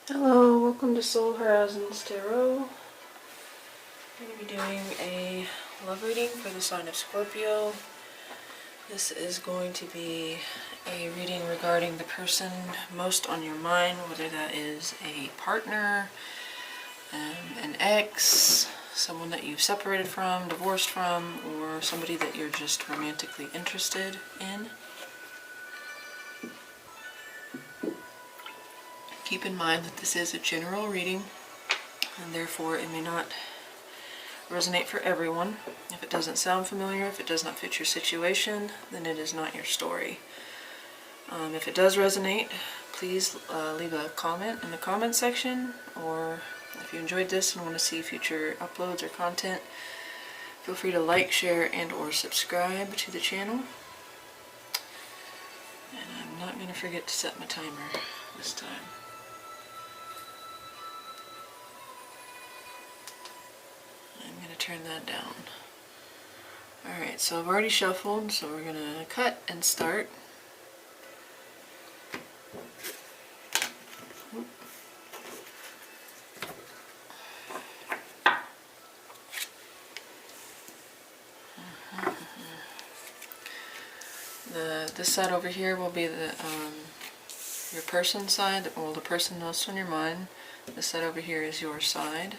Hello, welcome to Soul Horizons Tarot. I'm going to be doing a love reading for the sign of Scorpio. This is going to be a reading regarding the person most on your mind, whether that is a partner, an ex, someone that you've separated from, divorced from, or somebody that you're just romantically interested in. Keep in mind that this is a general reading, and therefore it may not resonate for everyone. If it doesn't sound familiar, if it does not fit your situation, then it is not your story. If it does resonate, please leave a comment in the comment section, or if you enjoyed this and want to see future uploads or content, feel free to like, share, and or subscribe to the channel. And I'm not going to forget to set my timer this time. I'm going to turn that down. Alright, so I've already shuffled, so we're going to cut and start. This side over here will be the your person's side, well, the person most on your mind. This side over here is your side.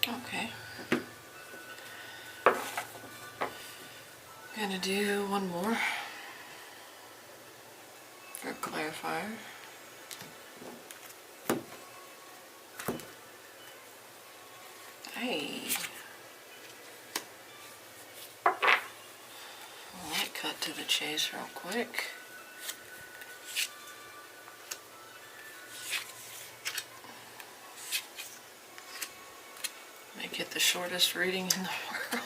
Okay. I'm gonna do one more for clarifier. Hey. Well, that cut to the chase real quick. Make it the shortest reading in the world.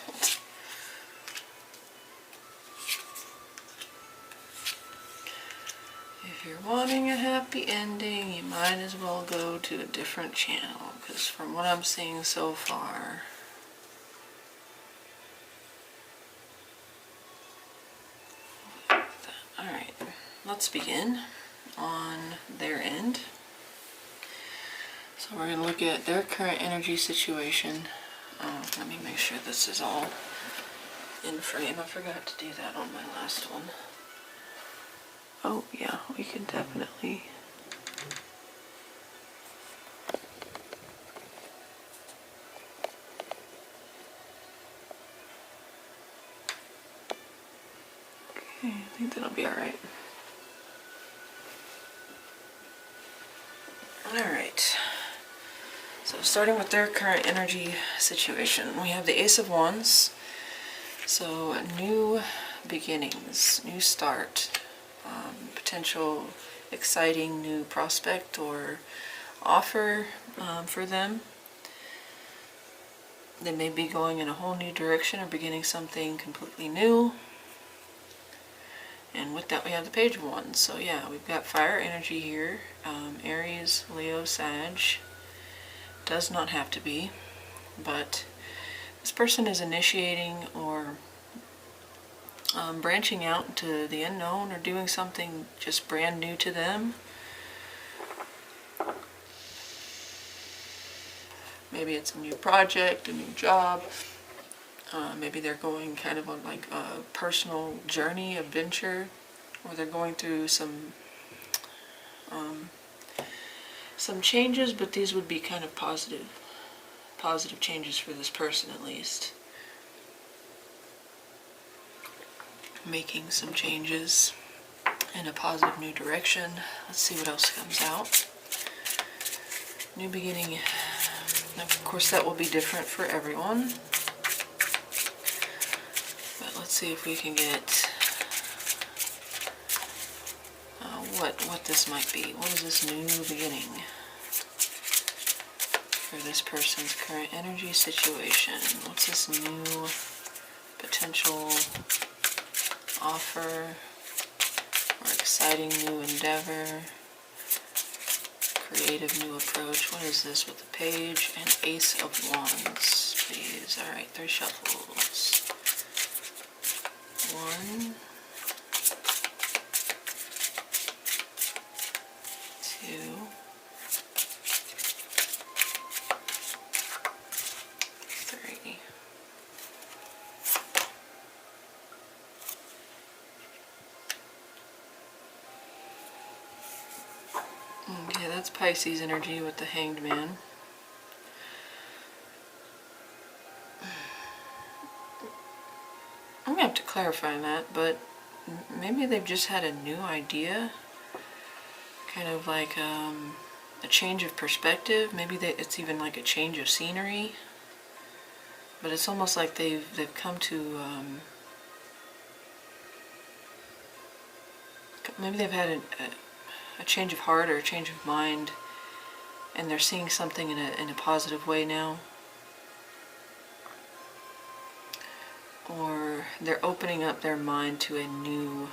If you're wanting a happy ending, you might as well go to a different channel, because from what I'm seeing so far, alright, let's begin on their end. So we're going to look at their current energy situation. Let me make sure this is all in frame. I forgot to do that on my last one. Oh yeah, we can definitely. Okay, I think that'll be alright. Alright. So starting with their current energy situation, we have the Ace of Wands. So new beginnings, new start, potential exciting new prospect or offer for them. They may be going in a whole new direction or beginning something completely new. And with that we have the Page of Wands. So yeah, we've got fire energy here. Aries, Leo, Sag. Does not have to be, but this person is initiating or branching out into the unknown, or doing something just brand new to them. Maybe it's a new project, a new job. Maybe they're going kind of on like a personal journey, adventure, or they're going through some changes, but these would be kind of positive changes for this person at least. Making some changes in a positive new direction. Let's see what else comes out. New beginning. Of course that will be different for everyone. But let's see if we can get this might be. What is this new beginning for this person's current energy situation? What's this new potential offer or exciting new endeavor? Creative new approach. What is this with the page and Ace of Wands, please? Alright, 3 shuffles. 1, 2, 3. Okay, that's Pisces energy with the Hanged Man. I'm going to have to clarify that, but maybe they've just had a new idea, kind of like a change of perspective. Maybe it's even like a change of scenery, but it's almost like they've come to maybe they've had a change of heart or a change of mind, and they're seeing something in a positive way now. Or they're opening up their mind to a new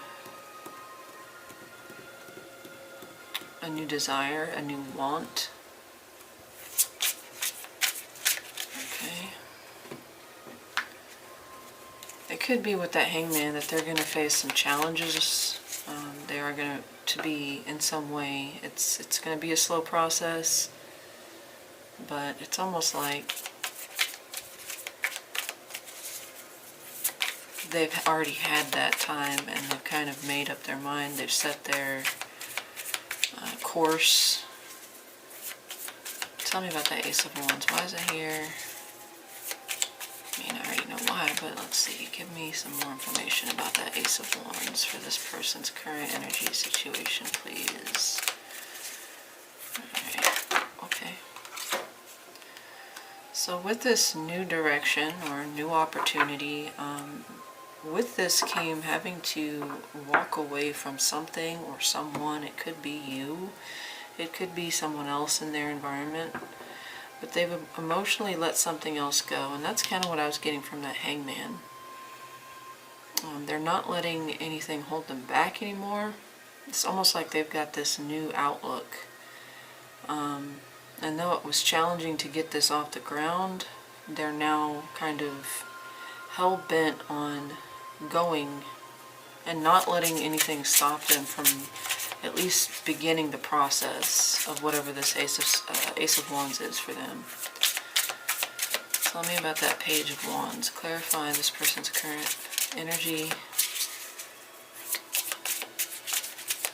desire, a new want. Okay. It could be with that Hangman that they're going to face some challenges. They are going to be in some way. It's going to be a slow process, but it's almost like they've already had that time and they've kind of made up their mind. They've set their course. Tell me about that Ace of Wands. Why is it here? I mean, I already know why, but let's see. Give me some more information about that Ace of Wands for this person's current energy situation, please. Alright, okay. So with this new direction or new opportunity, with this came having to walk away from something or someone. It could be you. It could be someone else in their environment. But they've emotionally let something else go, and that's kind of what I was getting from that Hangman. They're not letting anything hold them back anymore. It's almost like they've got this new outlook. And though it was challenging to get this off the ground, they're now kind of hell-bent on going and not letting anything stop them from at least beginning the process of whatever this Ace of Wands is for them. Tell me about that Page of Wands. Clarify this person's current energy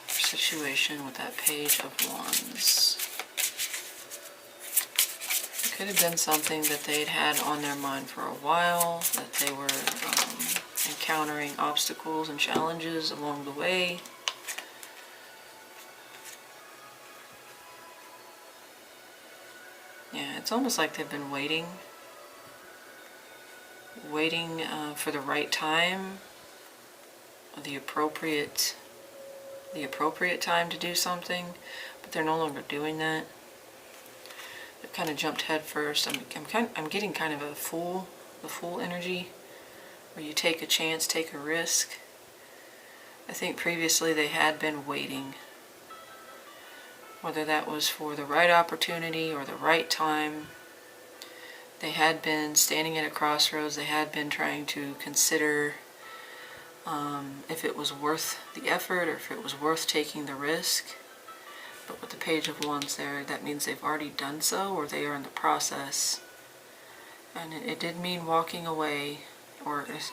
situation with that Page of Wands. It could have been something that they'd had on their mind for a while, that they were encountering obstacles and challenges along the way. Yeah, it's almost like they've been waiting for the right time, the appropriate time to do something, but they're no longer doing that. They've kind of jumped head first. I'm getting kind of the fool energy, where you take a chance, take a risk. I think previously they had been waiting, whether that was for the right opportunity or the right time. They had been standing at a crossroads. They had been trying to consider if it was worth the effort or if it was worth taking the risk. But with the Page of Wands there, that means they've already done so, or they are in the process. And it did mean walking away, or it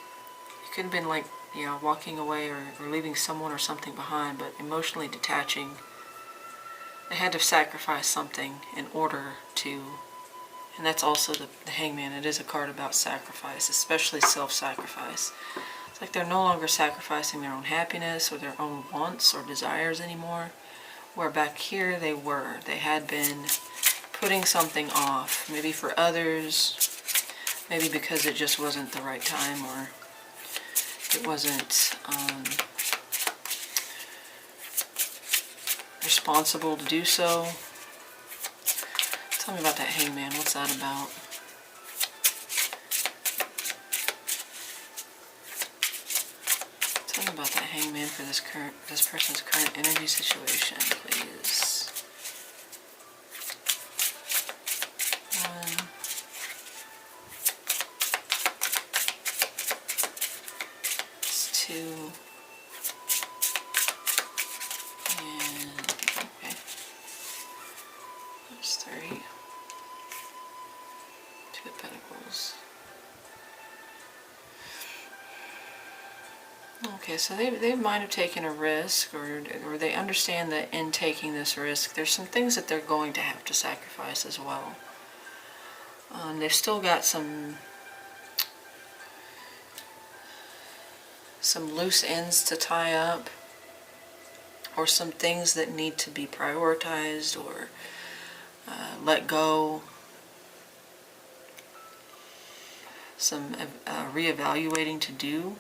could have been like, walking away or leaving someone or something behind, but emotionally detaching. They had to sacrifice something in order to, and that's also the Hangman. It is a card about sacrifice, especially self-sacrifice. It's like they're no longer sacrificing their own happiness or their own wants or desires anymore, where back here they were. They had been putting something off, maybe for others, maybe because it just wasn't the right time, or it wasn't, responsible to do so. Tell me about that Hangman. What's that about? Tell me about that Hangman for this person's current energy situation, please. 1, 2, and okay. There's 3. 2 of Pentacles. Okay, so they might have taken a risk, or they understand that in taking this risk, there's some things that they're going to have to sacrifice as well. They've still got some loose ends to tie up, or some things that need to be prioritized or let go. Some reevaluating to do.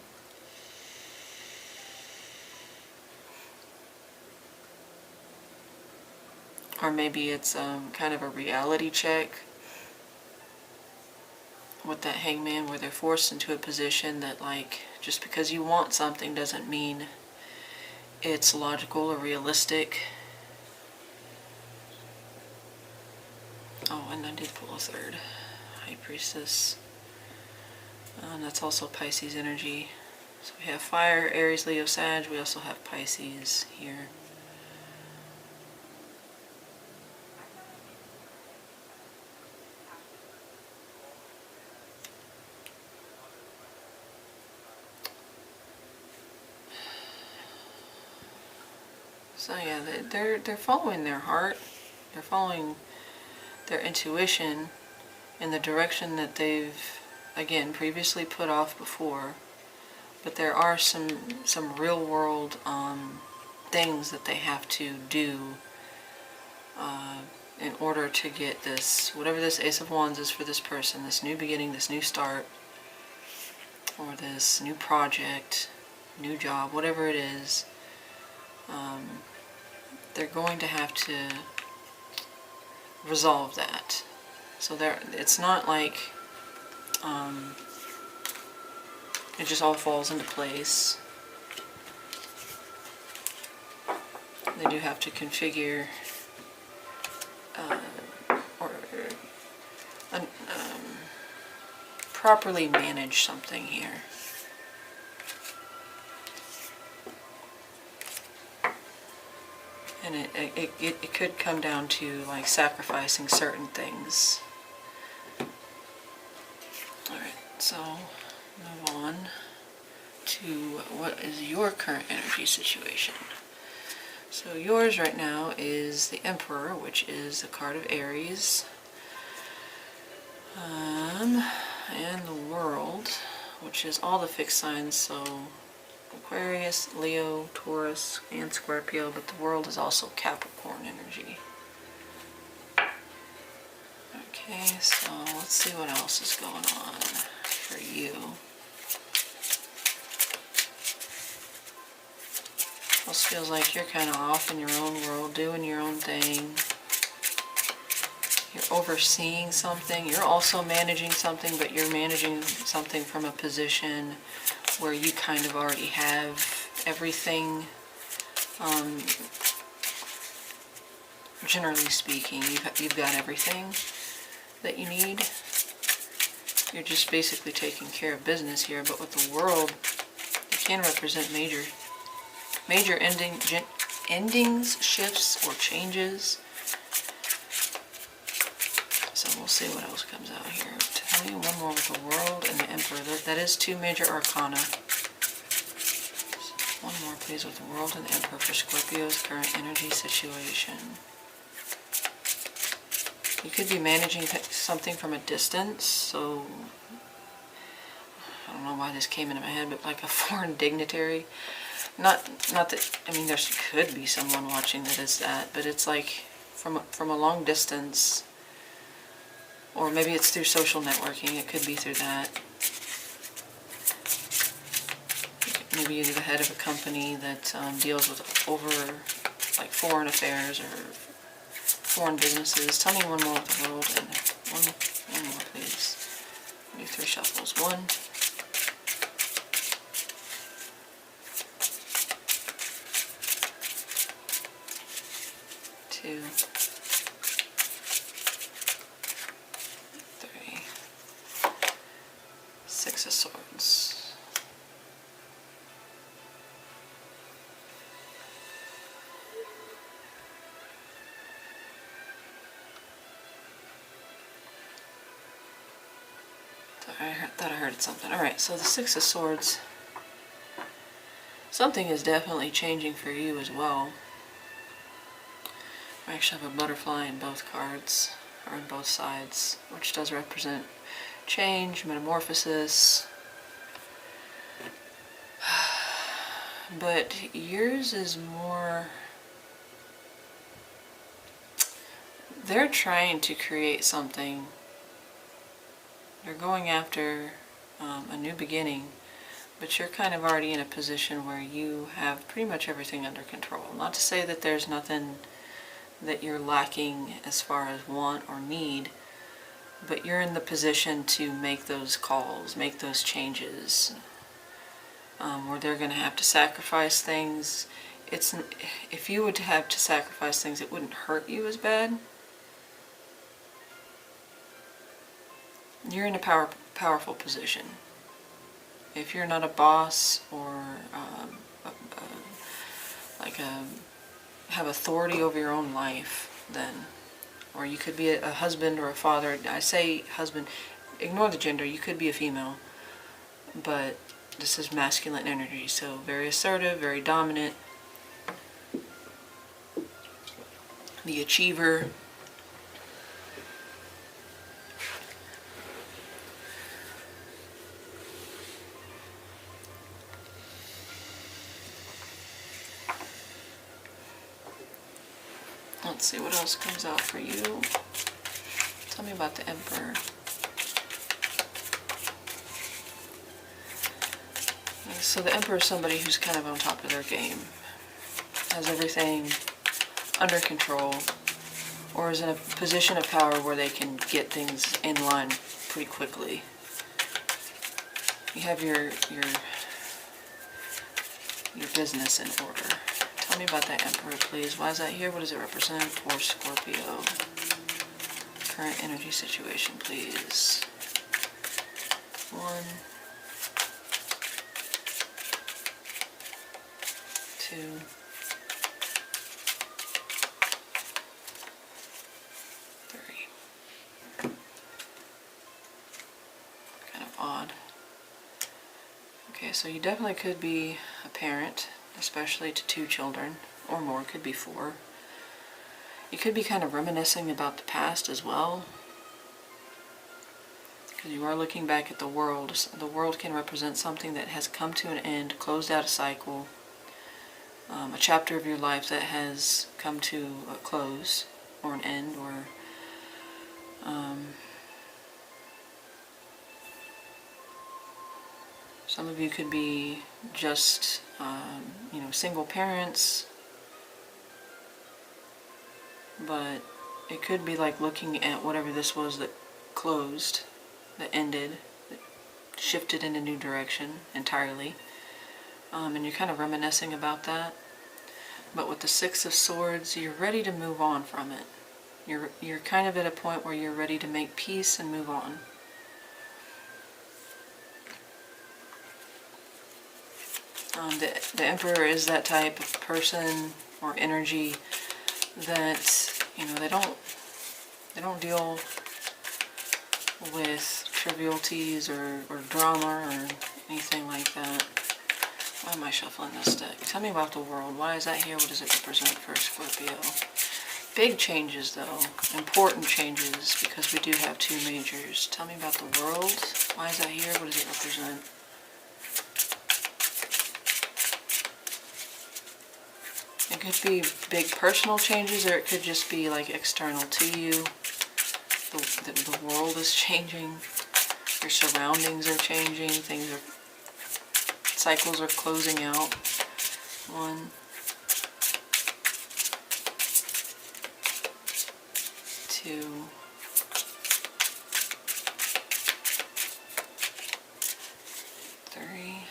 Or maybe it's kind of a reality check with that Hangman, where they're forced into a position that, like, just because you want something doesn't mean it's logical or realistic. Oh, and I did pull a 3rd. High Priestess. And that's also Pisces energy. So we have Fire, Aries, Leo, Sag. We also have Pisces here. So yeah, they're following their heart. They're following their intuition in the direction that they've, again, previously put off before. But there are some real world things that they have to do in order to get this, whatever this Ace of Wands is for this person, this new beginning, this new start, or this new project, new job, whatever it is. They're going to have to resolve that. So it's not like it just all falls into place. They do have to configure or properly manage something here. And it could come down to, like, sacrificing certain things. Alright, so move on to what is your current energy situation. So yours right now is the Emperor, which is the card of Aries. And the World, which is all the fixed signs, so Aquarius, Leo, Taurus, and Scorpio, but the World is also Capricorn energy. Okay, so let's see what else is going on for you. This feels like you're kind of off in your own world, doing your own thing. You're overseeing something. You're also managing something, but you're managing something from a position where you kind of already have everything. Generally speaking, you've got everything that you need. You're just basically taking care of business here, but with the World, it can represent major endings, shifts, or changes. So we'll see what else comes out here. Tell me one more with the World and the Emperor. That is 2 major arcana. One more, please, with the World and the Emperor for Scorpio's current energy situation. You could be managing something from a distance, so I don't know why this came into my head, but like a foreign dignitary. Not that, I mean, there could be someone watching that is that, but it's like from a long distance, or maybe it's through social networking. It could be through that. Maybe you're the head of a company that deals with like foreign affairs or foreign businesses. Tell me one more with the world, and one more, please. Do 3 shuffles. 1, 2, 3. 6 of Swords. I thought I heard something. Alright, so the 6 of Swords. Something is definitely changing for you as well. I actually have a butterfly in both cards, or on both sides, which does represent change, metamorphosis. But yours is more... They're trying to create something. They're going after a new beginning, but you're kind of already in a position where you have pretty much everything under control. Not to say that there's nothing that you're lacking as far as want or need, but you're in the position to make those calls, make those changes, where they're going to have to sacrifice things. If you would have to sacrifice things, it wouldn't hurt you as bad. You're in a powerful position. If you're not a boss or have authority over your own life, then, or you could be a husband or a father. I say husband, ignore the gender. You could be a female, but this is masculine energy, so very assertive, very dominant, the achiever. Let's see what else comes out for you. Tell me about the Emperor. So the Emperor is somebody who's kind of on top of their game, has everything under control, or is in a position of power where they can get things in line pretty quickly. You have your business in order. Tell me about that Emperor, please. Why is that here? What does it represent for Scorpio? Current energy situation, please. 1, 2, 3. Kind of odd. Okay, so you definitely could be a parent, especially to 2 children, or more, could be 4. You could be kind of reminiscing about the past as well, because you are looking back at the world. The world can represent something that has come to an end, closed out a cycle, a chapter of your life that has come to a close, or an end, or some of you could be just, single parents, but it could be like looking at whatever this was that closed, that ended, that shifted in a new direction entirely, and you're kind of reminiscing about that. But with the 6 of Swords, you're ready to move on from it. You're kind of at a point where you're ready to make peace and move on. The Emperor is that type of person or energy that, they don't deal with trivialities or drama or anything like that. Why am I shuffling this deck? Tell me about the world. Why is that here? What does it represent for Scorpio? Big changes, though. Important changes, because we do have 2 majors. Tell me about the world. Why is that here? What does it represent? It could be big personal changes, or it could just be like external to you. The world is changing. Your surroundings are changing. Cycles are closing out. 1, 2, 3,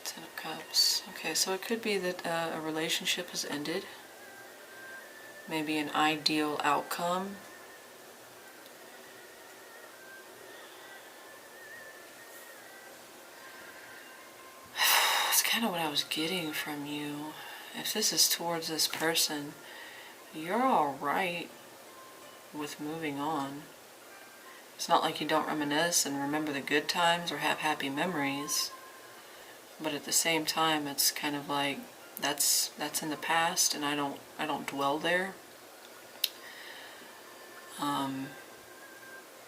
10 of Cups. Okay, so it could be that a relationship has ended. Maybe an ideal outcome. It's kind of what I was getting from you. If this is towards this person, you're alright with moving on. It's not like you don't reminisce and remember the good times or have happy memories. But at the same time, it's kind of like that's in the past, and I don't dwell there.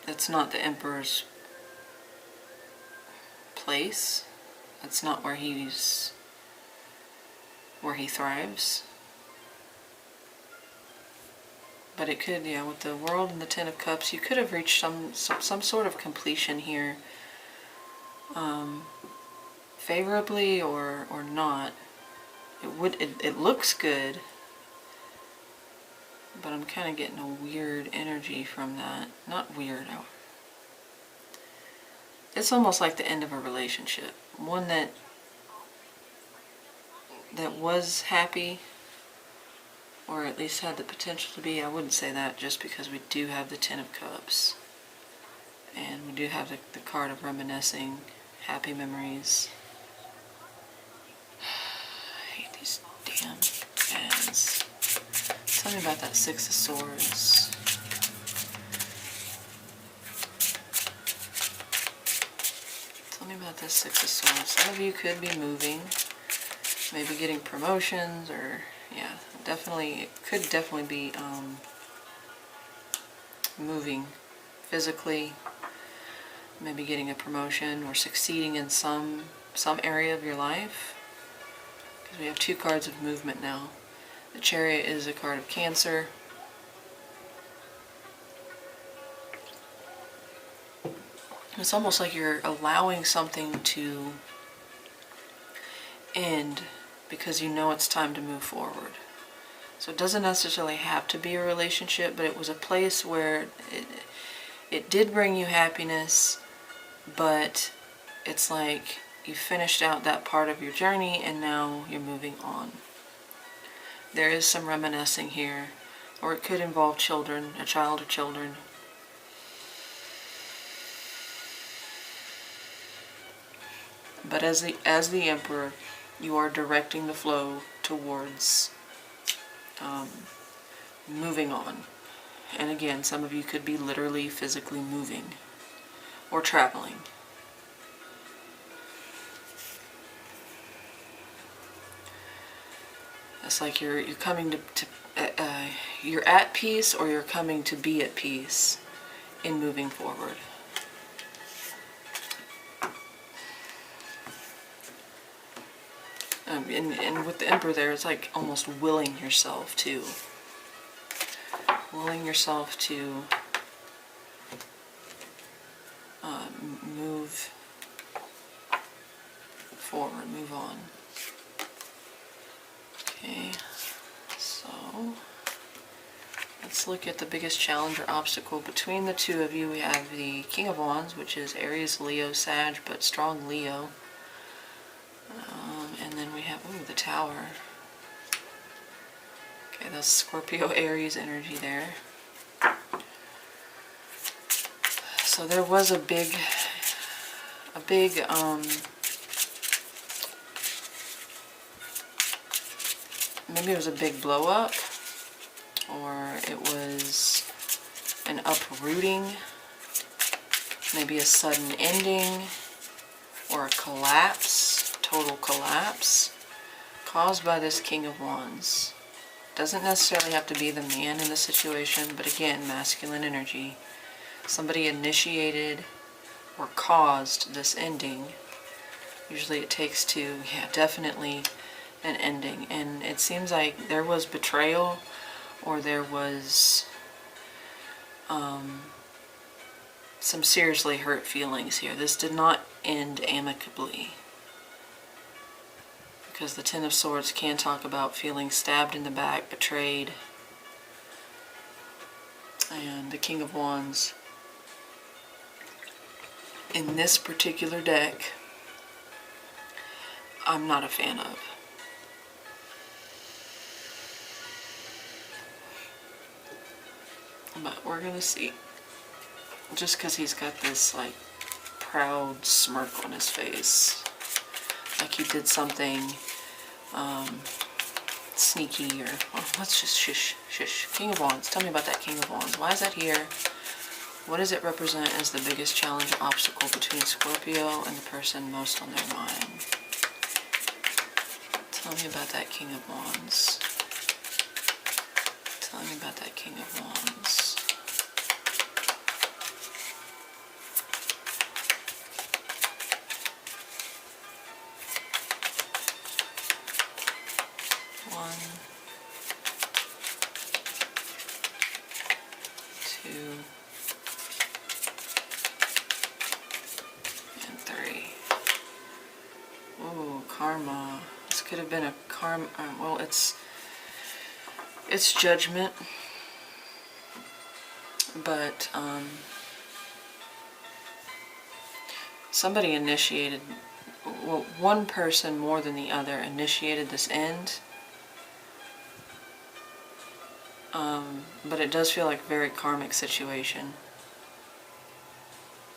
That's not the Emperor's place. That's not where he thrives. But it could, yeah, with the World and the Ten of Cups, you could have reached some sort of completion here, favorably or not. It looks good, but I'm kind of getting a weird energy from that. Not weird. It's almost like the end of a relationship. One that was happy, or at least had the potential to be. I wouldn't say that just because we do have the Ten of Cups. And we do have the card of reminiscing, happy memories. I hate these damn ads. Tell me about that Six of Swords. Tell me about this Six of Swords. Some of you could be moving, maybe getting promotions, or yeah, definitely, it could definitely be moving physically, maybe getting a promotion or succeeding in some area of your life. Because we have 2 cards of movement now. The Chariot is a card of Cancer. It's almost like you're allowing something to end because you know it's time to move forward. So it doesn't necessarily have to be a relationship, but it was a place where it did bring you happiness, but it's like you finished out that part of your journey and now you're moving on. There is some reminiscing here, or it could involve children, a child or children. But as the Emperor, you are directing the flow towards moving on. And again, some of you could be literally physically moving or traveling. It's like you're coming to you're at peace, or you're coming to be at peace in moving forward. And with the Emperor there, it's like almost willing yourself to move forward, move on. Okay, so let's look at the biggest challenge or obstacle between the two of you. We have the King of Wands, which is Aries, Leo, Sag, but strong Leo. And then we have, ooh, the Tower. Okay, that's Scorpio, Aries energy there. So there was a big, maybe it was a big blow up, or it was an uprooting, maybe a sudden ending, or a collapse, total collapse, caused by this King of Wands. Doesn't necessarily have to be the man in the situation, but again, masculine energy. Somebody initiated or caused this ending. Usually it takes two, yeah, definitely an ending. And it seems like there was betrayal, or there was some seriously hurt feelings here. This did not end amicably, because the Ten of Swords can talk about feeling stabbed in the back, betrayed, And the King of Wands in this particular deck, I'm not a fan of. But we're gonna see. Just because he's got this like proud smirk on his face, like he did something sneaky, or let's just shush. King of Wands, tell me about that King of Wands. Why is that here? What does it represent as the biggest challenge or obstacle between Scorpio and the person most on their mind? Tell me about that King of Wands. Tell me about that King of Wands. Karma. This could have been a karma. Well, it's judgment, but somebody initiated. Well, one person more than the other initiated this end, but it does feel like a very karmic situation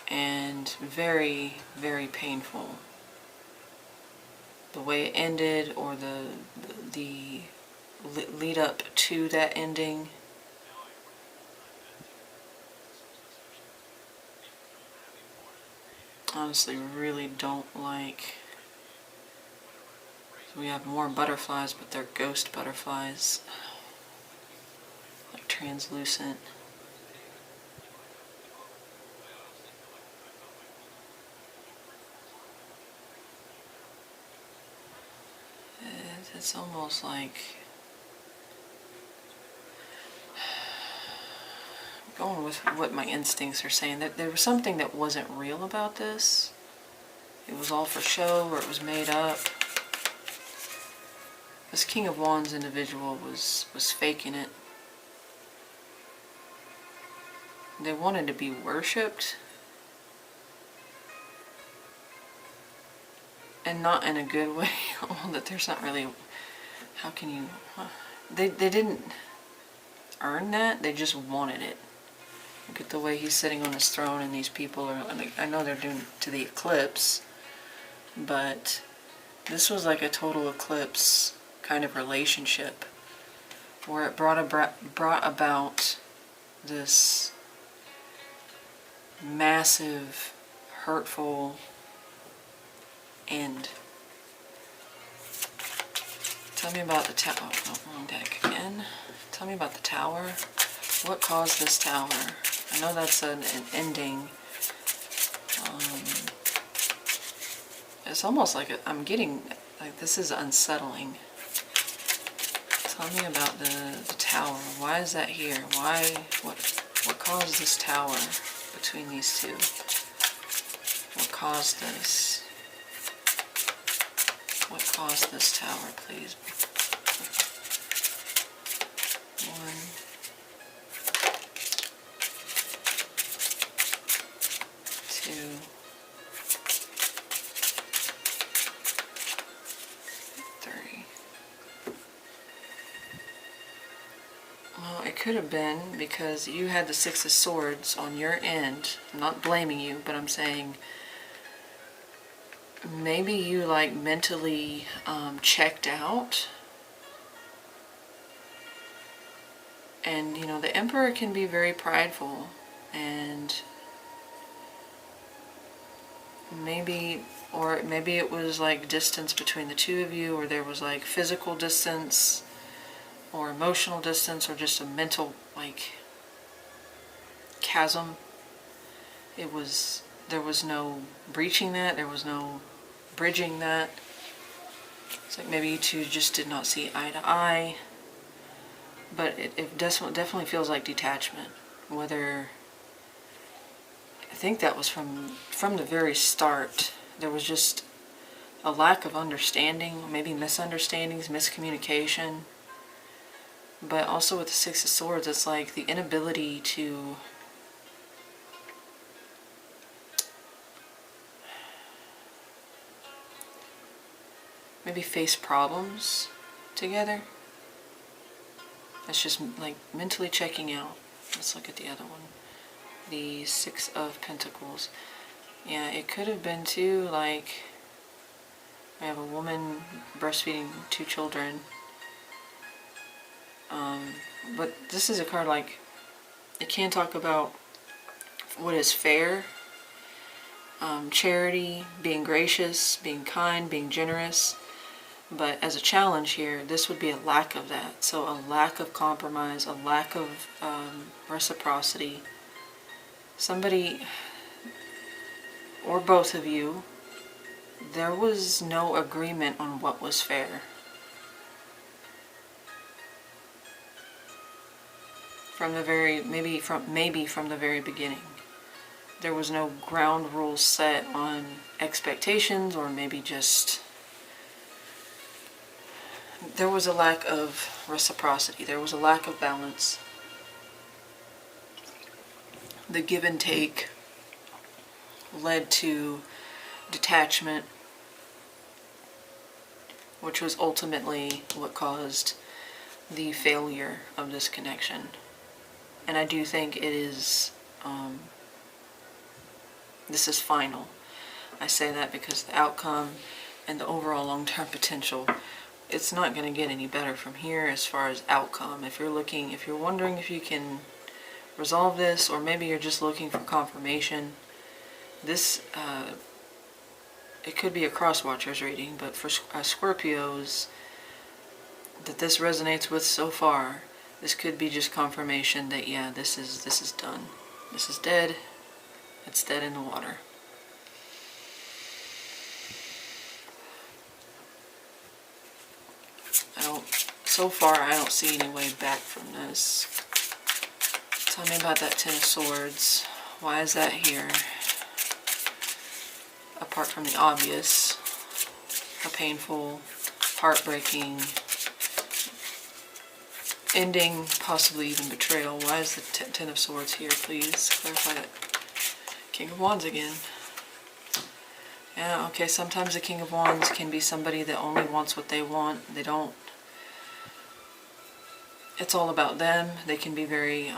and very, very painful. The way it ended, or the lead up to that ending. Honestly, really don't like. So we have more butterflies, but they're ghost butterflies, like translucent. It's almost like going with what my instincts are saying, that there was something that wasn't real about this. It was all for show, or it was made up. This King of Wands individual was faking it. They wanted to be worshipped, and not in a good way. Well, that there's not really. How can you? They didn't earn that. They just wanted it. Look at the way he's sitting on his throne, and these people are. I know they're doing to the eclipse, but this was like a total eclipse kind of relationship, where it brought about this massive, hurtful end. Tell me about the tower. Oh, wrong deck again. Tell me about the tower. What caused this tower? I know that's an ending. It's almost like I'm getting, like, this is unsettling. Tell me about the tower. Why is that here? Why? What caused this tower between these two? What caused this? What caused this tower, please? 1, 2, 3. Well, it could have been because you had the Six of Swords on your end. I'm not blaming you, but I'm saying maybe you like mentally checked out. And you know, the Emperor can be very prideful, and maybe it was like distance between the two of you, or there was like physical distance or emotional distance, or just a mental like chasm. There was no breaching that, there was no bridging that. It's like maybe you two just did not see eye to eye. But it definitely feels like detachment. Whether, I think that was from the very start. There was just a lack of understanding, maybe misunderstandings, miscommunication. But also with the Six of Swords, it's like the inability to maybe face problems together. It's just like mentally checking out. Let's look at the other one. The Six of Pentacles. Yeah, it could have been too, like, I have a woman breastfeeding 2 children. But this is a card like, it can talk about what is fair, charity, being gracious, being kind, being generous. But as a challenge here, this would be a lack of that. So a lack of compromise, a lack of reciprocity. Somebody, or both of you, there was no agreement on what was fair. From the very, maybe from the very beginning. There was no ground rules set on expectations, or maybe just, there was a lack of reciprocity. There was a lack of balance. The give and take led to detachment, which was ultimately what caused the failure of this connection. And I do think it is, this is final. I say that because the outcome and the overall long-term potential, it's not going to get any better from here as far as outcome. If you're wondering if you can resolve this, or maybe you're just looking for confirmation, this, it could be a cross-watchers reading, but for Scorpios that this resonates with so far, this could be just confirmation that, yeah, this is done. This is dead. It's dead in the water. So far, I don't see any way back from this. Tell me about that Ten of Swords. Why is that here? Apart from the obvious, a painful, heartbreaking ending, possibly even betrayal. Why is the Ten of Swords here, please? Clarify that. King of Wands again. Yeah, okay, sometimes the King of Wands can be somebody that only wants what they want. They don't, it's all about them. They can be very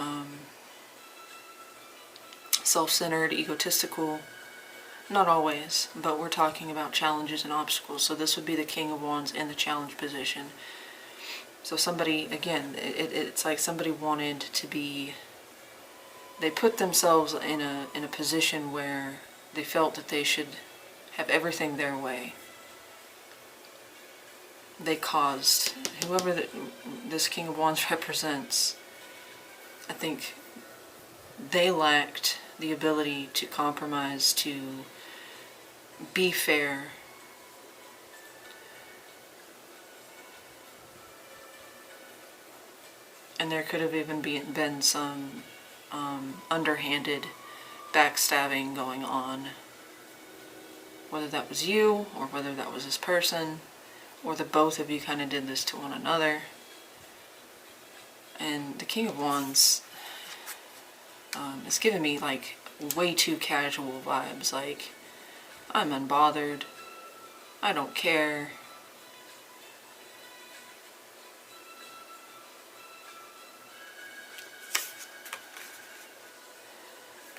self-centered, egotistical. Not always, but we're talking about challenges and obstacles. So this would be the King of Wands in the challenge position. So somebody, again, it's like somebody wanted to be, they put themselves in a position where they felt that they should have everything their way. They caused, whoever this King of Wands represents, I think they lacked the ability to compromise, to be fair. And there could have even been some underhanded backstabbing going on. Whether that was you, or whether that was this person, or the both of you kind of did this to one another. And the King of Wands is giving me like way too casual vibes. Like, I'm unbothered. I don't care.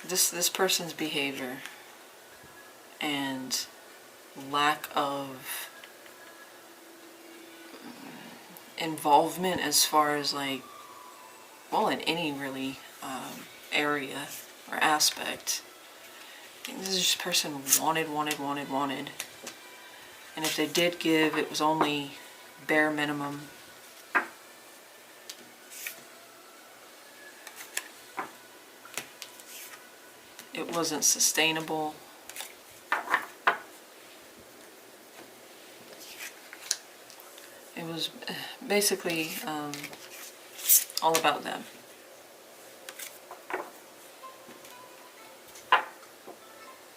This person's behavior and lack of involvement as far as like, well, in any really area or aspect. I think this person wanted. And if they did give, it was only bare minimum. It wasn't sustainable. It was basically all about them.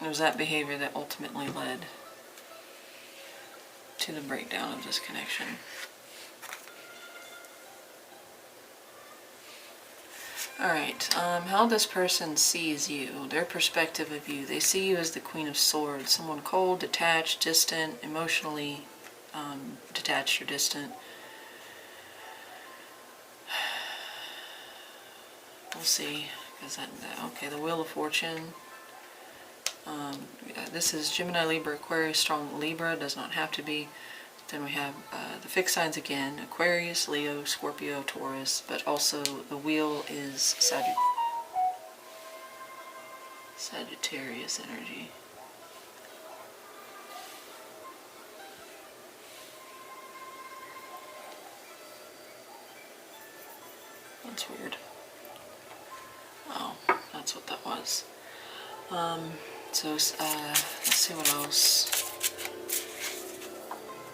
It was that behavior that ultimately led to the breakdown of this connection. Alright, how this person sees you, their perspective of you. They see you as the Queen of Swords, someone cold, detached, distant, emotionally detached or distant. We'll see. Okay, the Wheel of Fortune. This is Gemini, Libra, Aquarius, strong Libra, does not have to be. Then we have the fixed signs again, Aquarius, Leo, Scorpio, Taurus, but also the wheel is Sagittarius energy. That's weird. Oh, that's what that was. So let's see what else.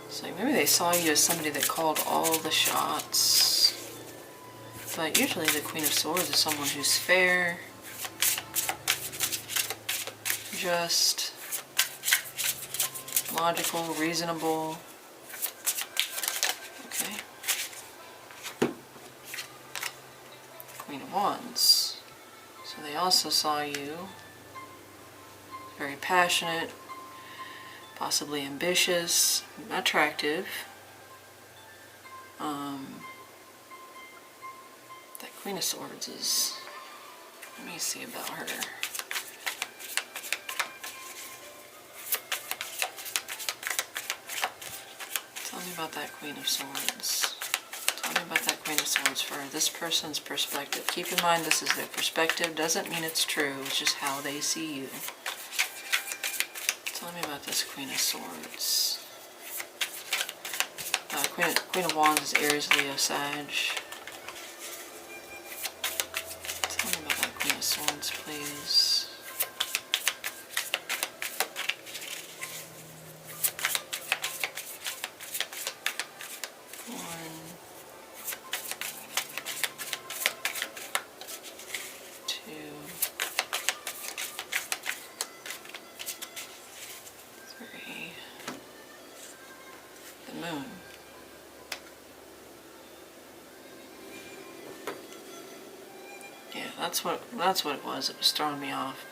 So maybe they saw you as somebody that called all the shots. But usually the Queen of Swords is someone who's fair, just, logical, reasonable. Okay. Queen of Wands. So they also saw you very passionate, possibly ambitious, attractive. That Queen of Swords is, let me see about her. Tell me about that Queen of Swords. Tell me about that Queen of Swords for this person's perspective. Keep in mind this is their perspective. Doesn't mean it's true. It's just how they see you. Tell me about this Queen of Swords. Queen of Wands is Aries, Leo, Sag. Tell me about that Queen of Swords, please. Moon. Yeah, that's what it was. It was throwing me off.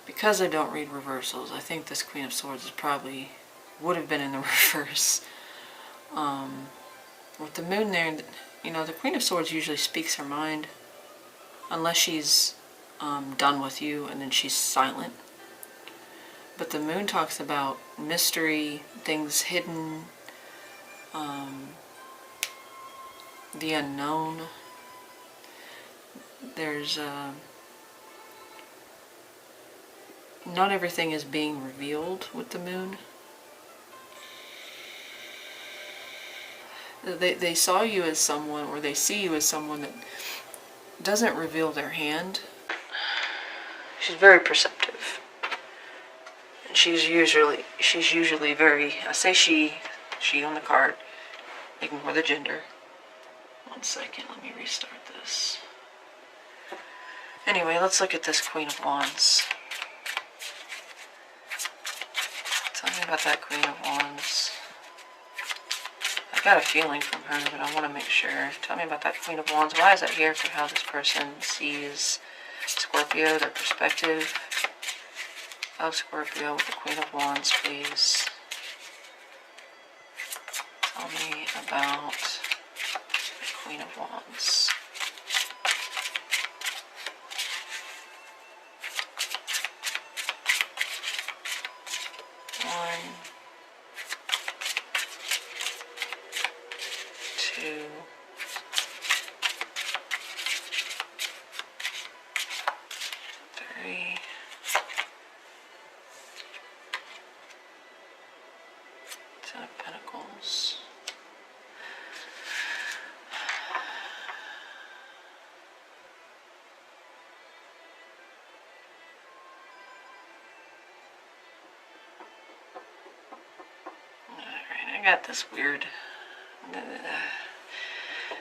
Because I don't read reversals, I think this Queen of Swords is probably would have been in the reverse. With the moon there, you know, the Queen of Swords usually speaks her mind, unless she's done with you and then she's silent. But the moon talks about mystery, things hidden, the unknown. There's not everything is being revealed with the moon. They saw you as someone, or they see you as someone that doesn't reveal their hand. She's very perceptive. And she's usually very, I say she on the card, ignore the gender. 1 second, let me restart this. Anyway, let's look at this Queen of Wands. Tell me about that Queen of Wands. I got a feeling from her, but I want to make sure. Tell me about that Queen of Wands. Why is that here for how this person sees Scorpio, their perspective of Scorpio with the Queen of Wands, please. Tell me about the Queen of Wands. One, two, three, 10 of Pentacles. Alright, I got this weird.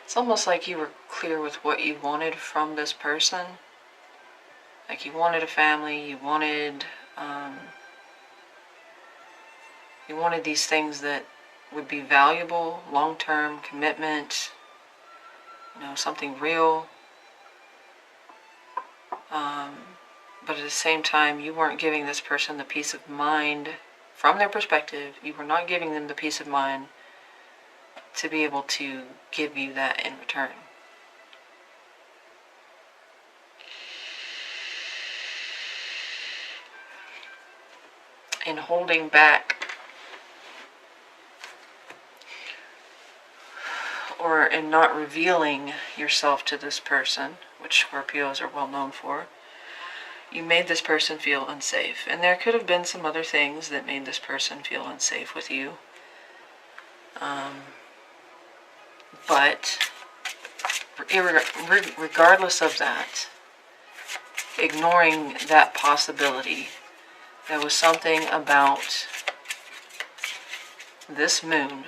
It's almost like you were clear with what you wanted from this person. Like you wanted a family, you wanted these things that would be valuable, long-term commitment, you know, something real. But at the same time, you weren't giving this person the peace of mind from their perspective. You were not giving them the peace of mind to be able to give you that in return. And holding back or in not revealing yourself to this person, which Scorpios are well known for, you made this person feel unsafe. And there could have been some other things that made this person feel unsafe with you. But regardless of that, ignoring that possibility, there was something about this moon,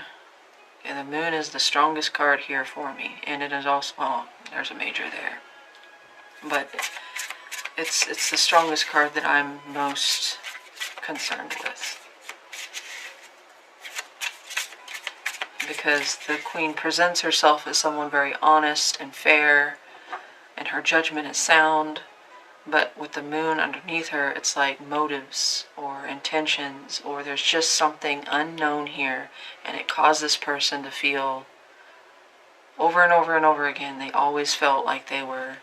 and the moon is the strongest card here for me, and it is also, well, there's a major there, but it's the strongest card that I'm most concerned with. Because the Queen presents herself as someone very honest and fair, and her judgment is sound, but with the moon underneath her, it's like motives or intentions, or there's just something unknown here, and it caused this person to feel over and over and over again. They always felt like they were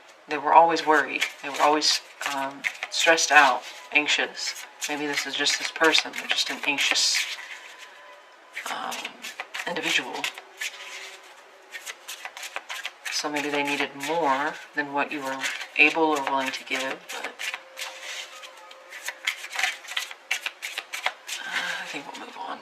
always worried. They were always stressed out, anxious. Maybe this is just this person. They're just an anxious individual. So maybe they needed more than what you were able or willing to give, but I think we'll move on.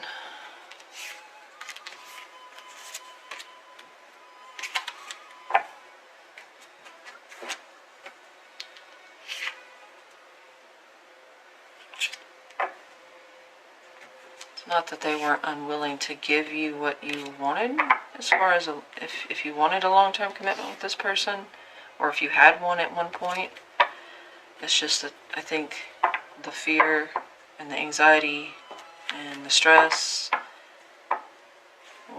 Not that they weren't unwilling to give you what you wanted, as far as if you wanted a long-term commitment with this person, or if you had one at one point. It's just that I think the fear and the anxiety and the stress,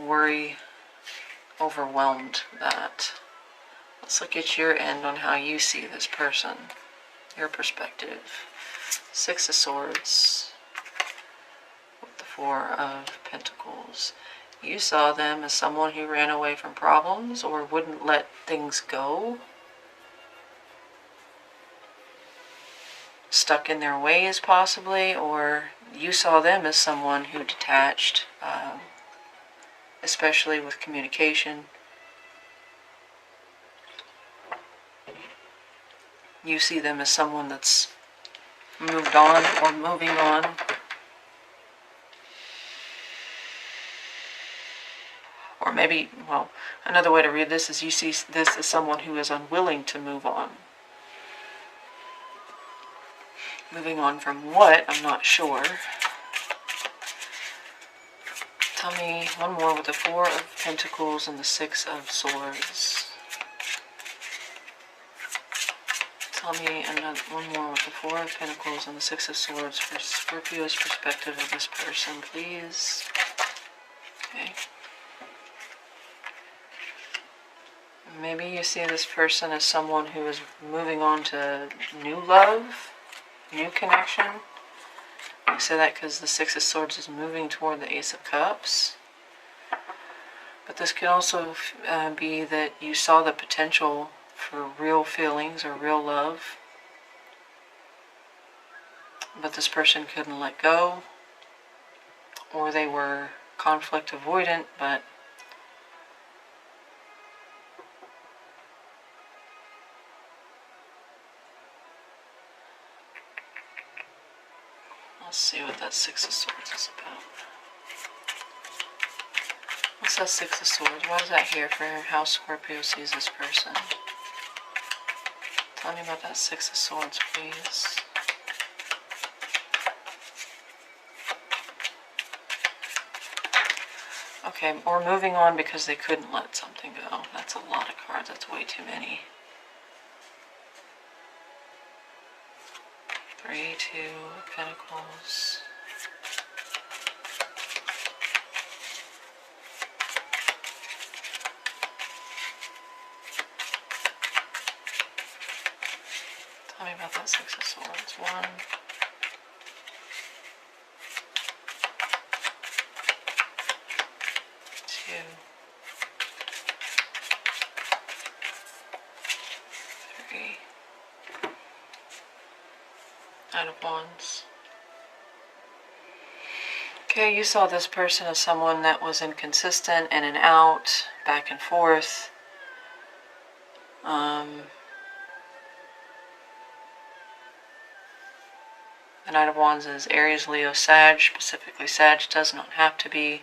worry overwhelmed that. Let's look at your end on how you see this person, your perspective. Six of Swords. Four of Pentacles. You saw them as someone who ran away from problems or wouldn't let things go. Stuck in their ways possibly, or you saw them as someone who detached, especially with communication. You see them as someone that's moved on or moving on. Or maybe, well, another way to read this is you see this as someone who is unwilling to move on. Moving on from what? I'm not sure. Tell me one more with the Four of Pentacles and the Six of Swords. Tell me one more with the Four of Pentacles and the Six of Swords for Scorpio's perspective of this person, please. Okay. Maybe you see this person as someone who is moving on to new love, new connection. I say that because the Six of Swords is moving toward the Ace of Cups. But this could also be that you saw the potential for real feelings or real love, but this person couldn't let go, or they were conflict avoidant, but let's see what that Six of Swords is about. What's that Six of Swords? What is that here for how Scorpio sees this person? Tell me about that Six of Swords, please. Okay, or moving on because they couldn't let something go. That's a lot of cards. That's way too many. 3, 2 of Pentacles. Tell me about that Six of Swords. 1, 2, 3. Knight of Wands. Okay, you saw this person as someone that was inconsistent, in and out, back and forth. The Knight of Wands is Aries, Leo, Sag. Specifically, Sag does not have to be.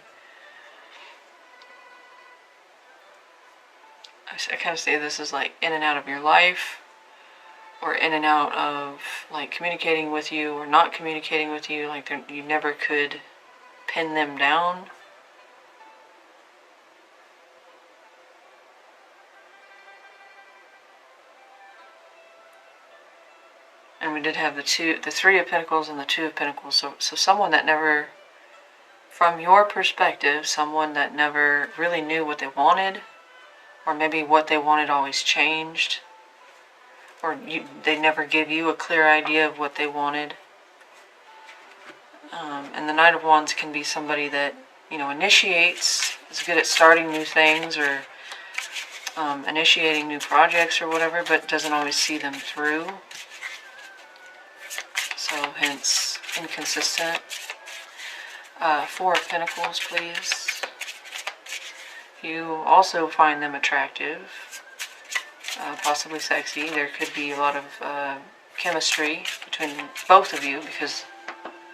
I kind of say this is like in and out of your life, or in and out of like communicating with you or not communicating with you. Like you never could pin them down. And we did have the Three of Pentacles and the Two of Pentacles. So someone that never, from your perspective, someone that never really knew what they wanted, or maybe what they wanted always changed, or they never give you a clear idea of what they wanted. And the Knight of Wands can be somebody that, you know, initiates, is good at starting new things, or initiating new projects or whatever, but doesn't always see them through. So hence, inconsistent. Four of Pentacles, please. You also find them attractive, possibly sexy. There could be a lot of chemistry between both of you, because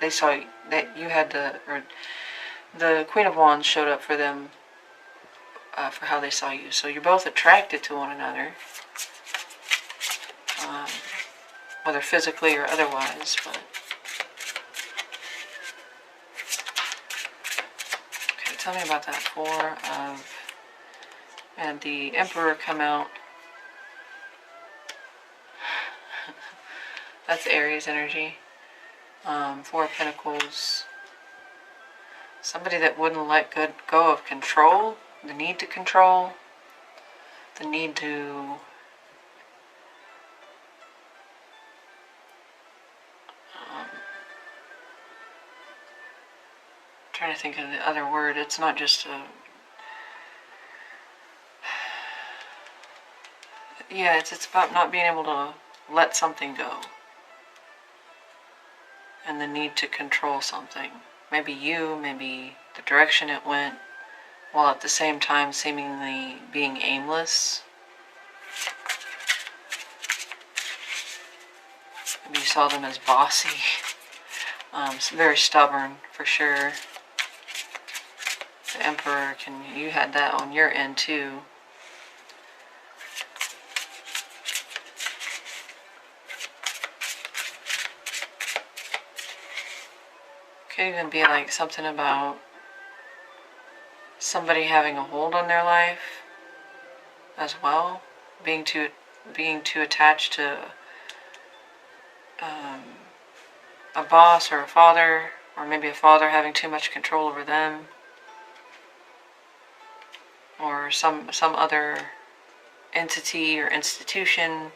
they saw that you had the Queen of Wands showed up for them, for how they saw you. So you're both attracted to one another, whether physically or otherwise. But okay, tell me about that Four of, and the Emperor come out. That's Aries energy. Four of Pentacles. Somebody that wouldn't let go of control, the need to control, the need to trying to think of the other word. It's not just a, yeah, it's about not being able to let something go, and the need to control something. Maybe you, maybe the direction it went, while at the same time seemingly being aimless. Maybe you saw them as bossy, very stubborn for sure. The Emperor, you had that on your end too. Could even be like something about somebody having a hold on their life as well, being too attached to a boss or a father, or maybe a father having too much control over them, or some other entity or institution.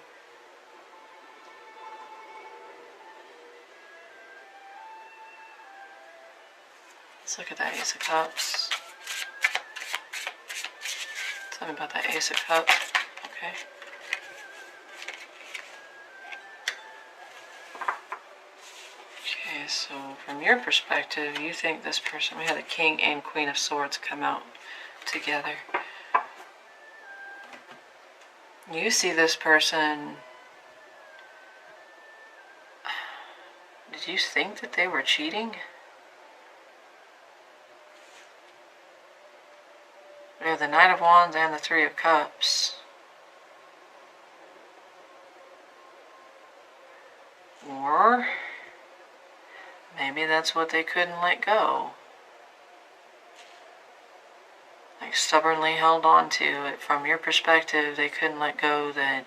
Let's look at that Ace of Cups. Tell me about that Ace of Cups. Okay. Okay, so from your perspective, you think this person, we had the King and Queen of Swords come out together. You see this person, did you think that they were cheating? We have the Knight of Wands and the Three of Cups. Or maybe that's what they couldn't let go. Like stubbornly held on to it. From your perspective, they couldn't let go that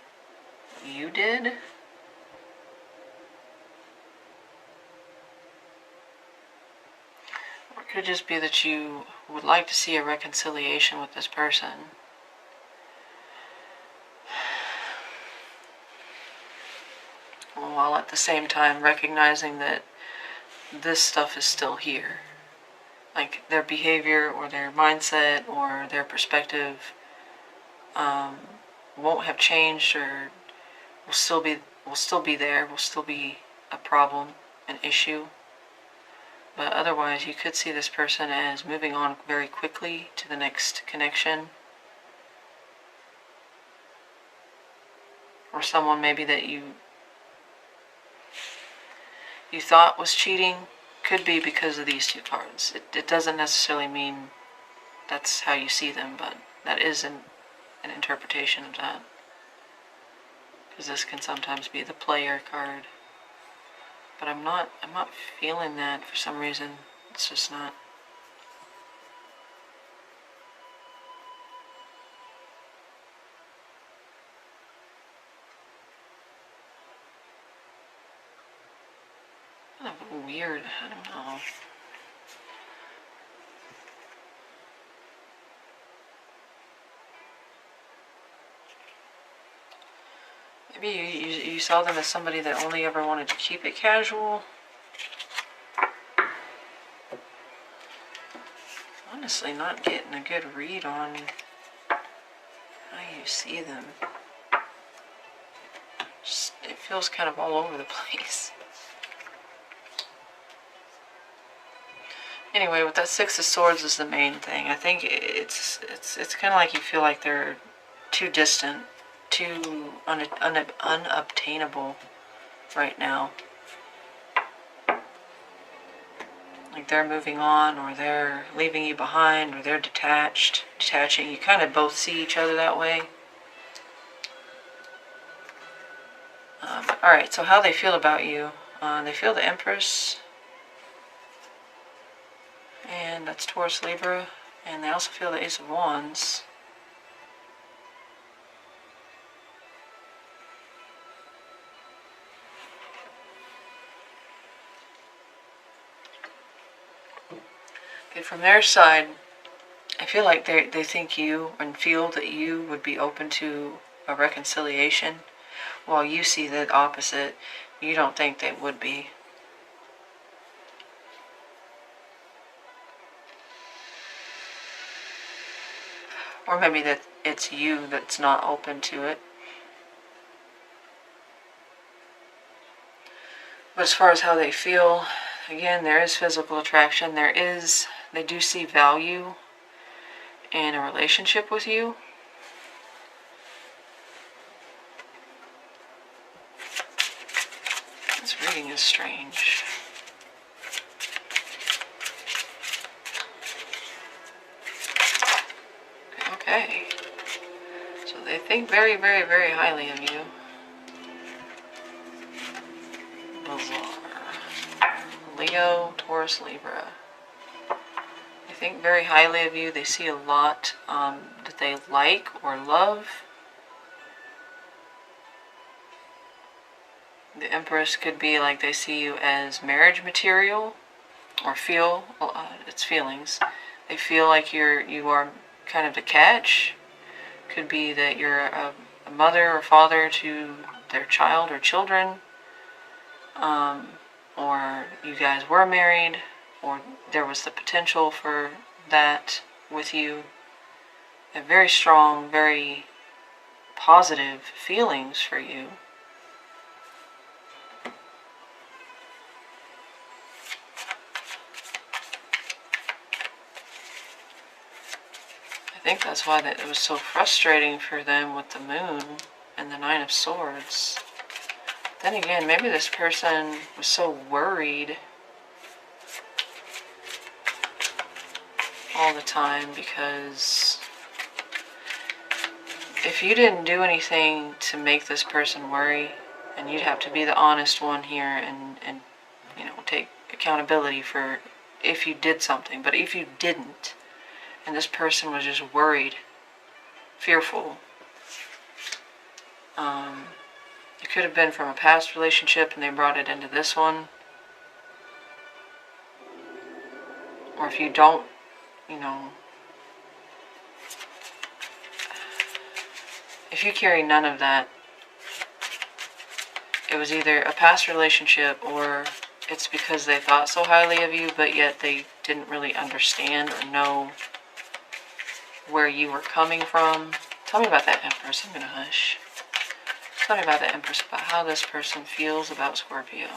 you did. Or it could just be that you would like to see a reconciliation with this person. while at the same time recognizing that this stuff is still here. Like their behavior or their mindset or their perspective won't have changed, or will still be there, will still be a problem, an issue. But otherwise, you could see this person as moving on very quickly to the next connection. Or someone maybe that you thought was cheating, could be because of these two cards. It doesn't necessarily mean that's how you see them, but that is an interpretation of that. Because this can sometimes be the player card. But I'm not feeling that for some reason. It's just not. Kind of weird. I don't know. Maybe you saw them as somebody that only ever wanted to keep it casual. Honestly, not getting a good read on how you see them. Just, it feels kind of all over the place. Anyway, with that Six of Swords is the main thing. I think it's kind of like you feel like they're too distant, too unobtainable right now. Like they're moving on, or they're leaving you behind, or they're detaching. You kind of both see each other that way. Alright, so how they feel about you. They feel the Empress. And that's Taurus, Libra. And they also feel the Ace of Wands. Okay, from their side, I feel like they think you and feel that you would be open to a reconciliation, while you see the opposite. You don't think they would be. Or maybe that it's you that's not open to it. But as far as how they feel, again, there is physical attraction. They do see value in a relationship with you. This reading is strange. Okay. So they think very, very, very highly of you. Bizarre. Leo, Taurus, Libra. They think very highly of you. They see a lot that they like or love. The Empress could be like they see you as marriage material, or feel it's feelings. They feel like you are kind of the catch. Could be that you're a mother or father to their child or children, or you guys were married, or there was the potential for that with you. They have very strong, very positive feelings for you. I think that's why it was so frustrating for them with the Moon and the Nine of Swords. Then again, maybe this person was so worried all the time, because if you didn't do anything to make this person worry, and you'd have to be the honest one here and you know, take accountability for if you did something. But if you didn't, and this person was just worried, fearful, it could have been from a past relationship and they brought it into this one. Or if you don't, you know, if you carry none of that, it was either a past relationship or it's because they thought so highly of you, but yet they didn't really understand or know where you were coming from. Tell me about that Empress. I'm going to hush. Tell me about the Empress, about how this person feels about Scorpio.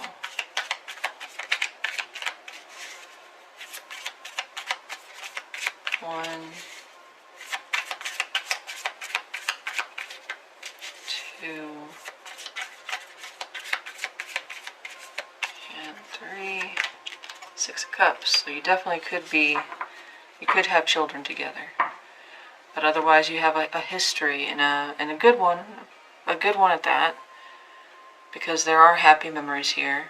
One, two, and three. Six of Cups. So you definitely you could have children together. But otherwise you have a history and a good one. A good one at that. Because there are happy memories here.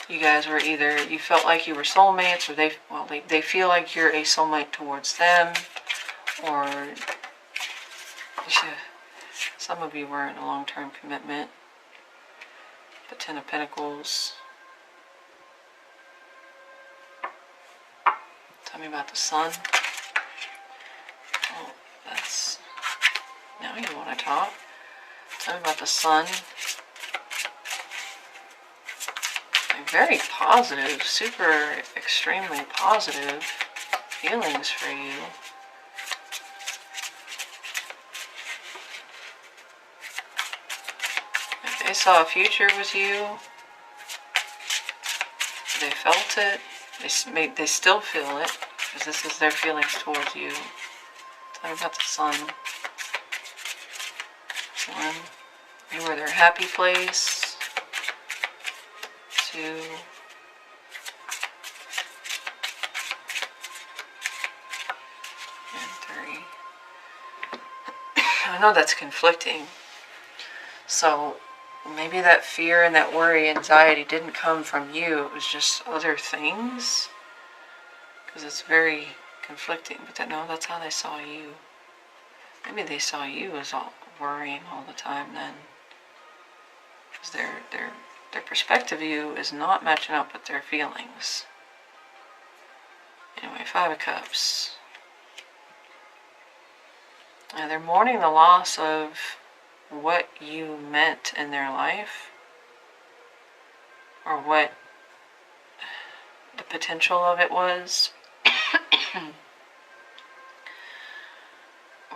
You guys were either, you felt like you were soulmates, or they feel like you're a soulmate towards them, or some of you were in a long-term commitment. The Ten of Pentacles. Tell me about the Sun. Oh, that's, now you want to talk. Tell me about the Sun. Very positive, super, extremely positive feelings for you. If they saw a future with you, they felt it, they still feel it, because this is their feelings towards you. Tell me about the Sun. One, you were their happy place. Two, and three. I know that's conflicting. So maybe that fear and that worry, anxiety didn't come from you. It was just other things. Because it's very conflicting. But no, that's how they saw you. Maybe they saw you as all worrying all the time then. Because their perspective of you is not matching up with their feelings. Anyway, Five of Cups. Now they're mourning the loss of what you meant in their life, or what the potential of it was.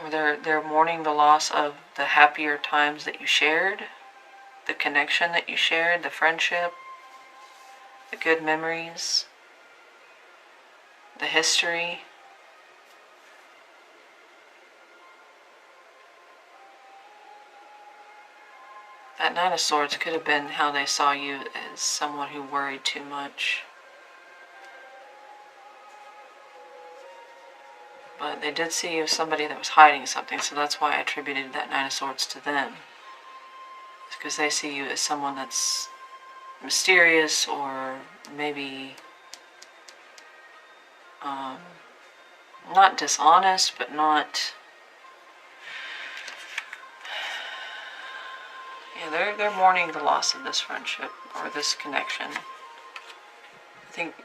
Or they're mourning the loss of the happier times that you shared, the connection that you shared, the friendship, the good memories, the history. That Nine of Swords could have been how they saw you, as someone who worried too much. But they did see you as somebody that was hiding something, so that's why I attributed that Nine of Swords to them. It's because they see you as someone that's mysterious, or maybe not dishonest, but not... Yeah, they're mourning the loss of this friendship, or this connection. I think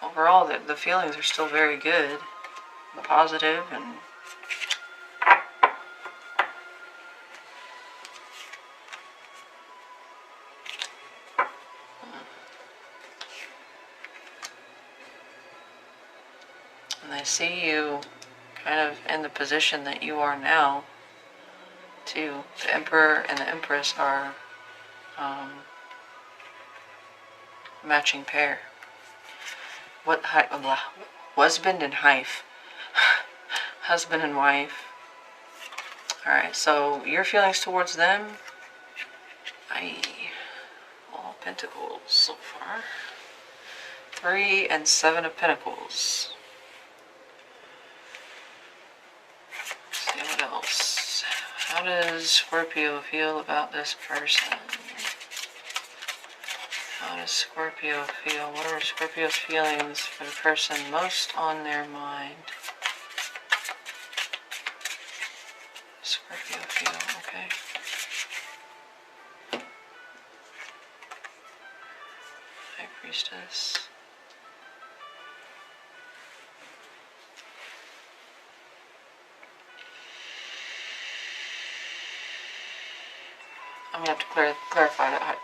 overall the feelings are still very good, and positive, and I see you kind of in the position that you are now, too. The Emperor and the Empress are matching pair. Husband and wife. Husband and wife. Alright, so your feelings towards them, all Pentacles so far. 3 and 7 of Pentacles. Let's see what else. How does Scorpio feel about this person? How does Scorpio feel? What are Scorpio's feelings for the person most on their mind? Scorpio feel, okay. High Priestess. I'm going to have to clarify that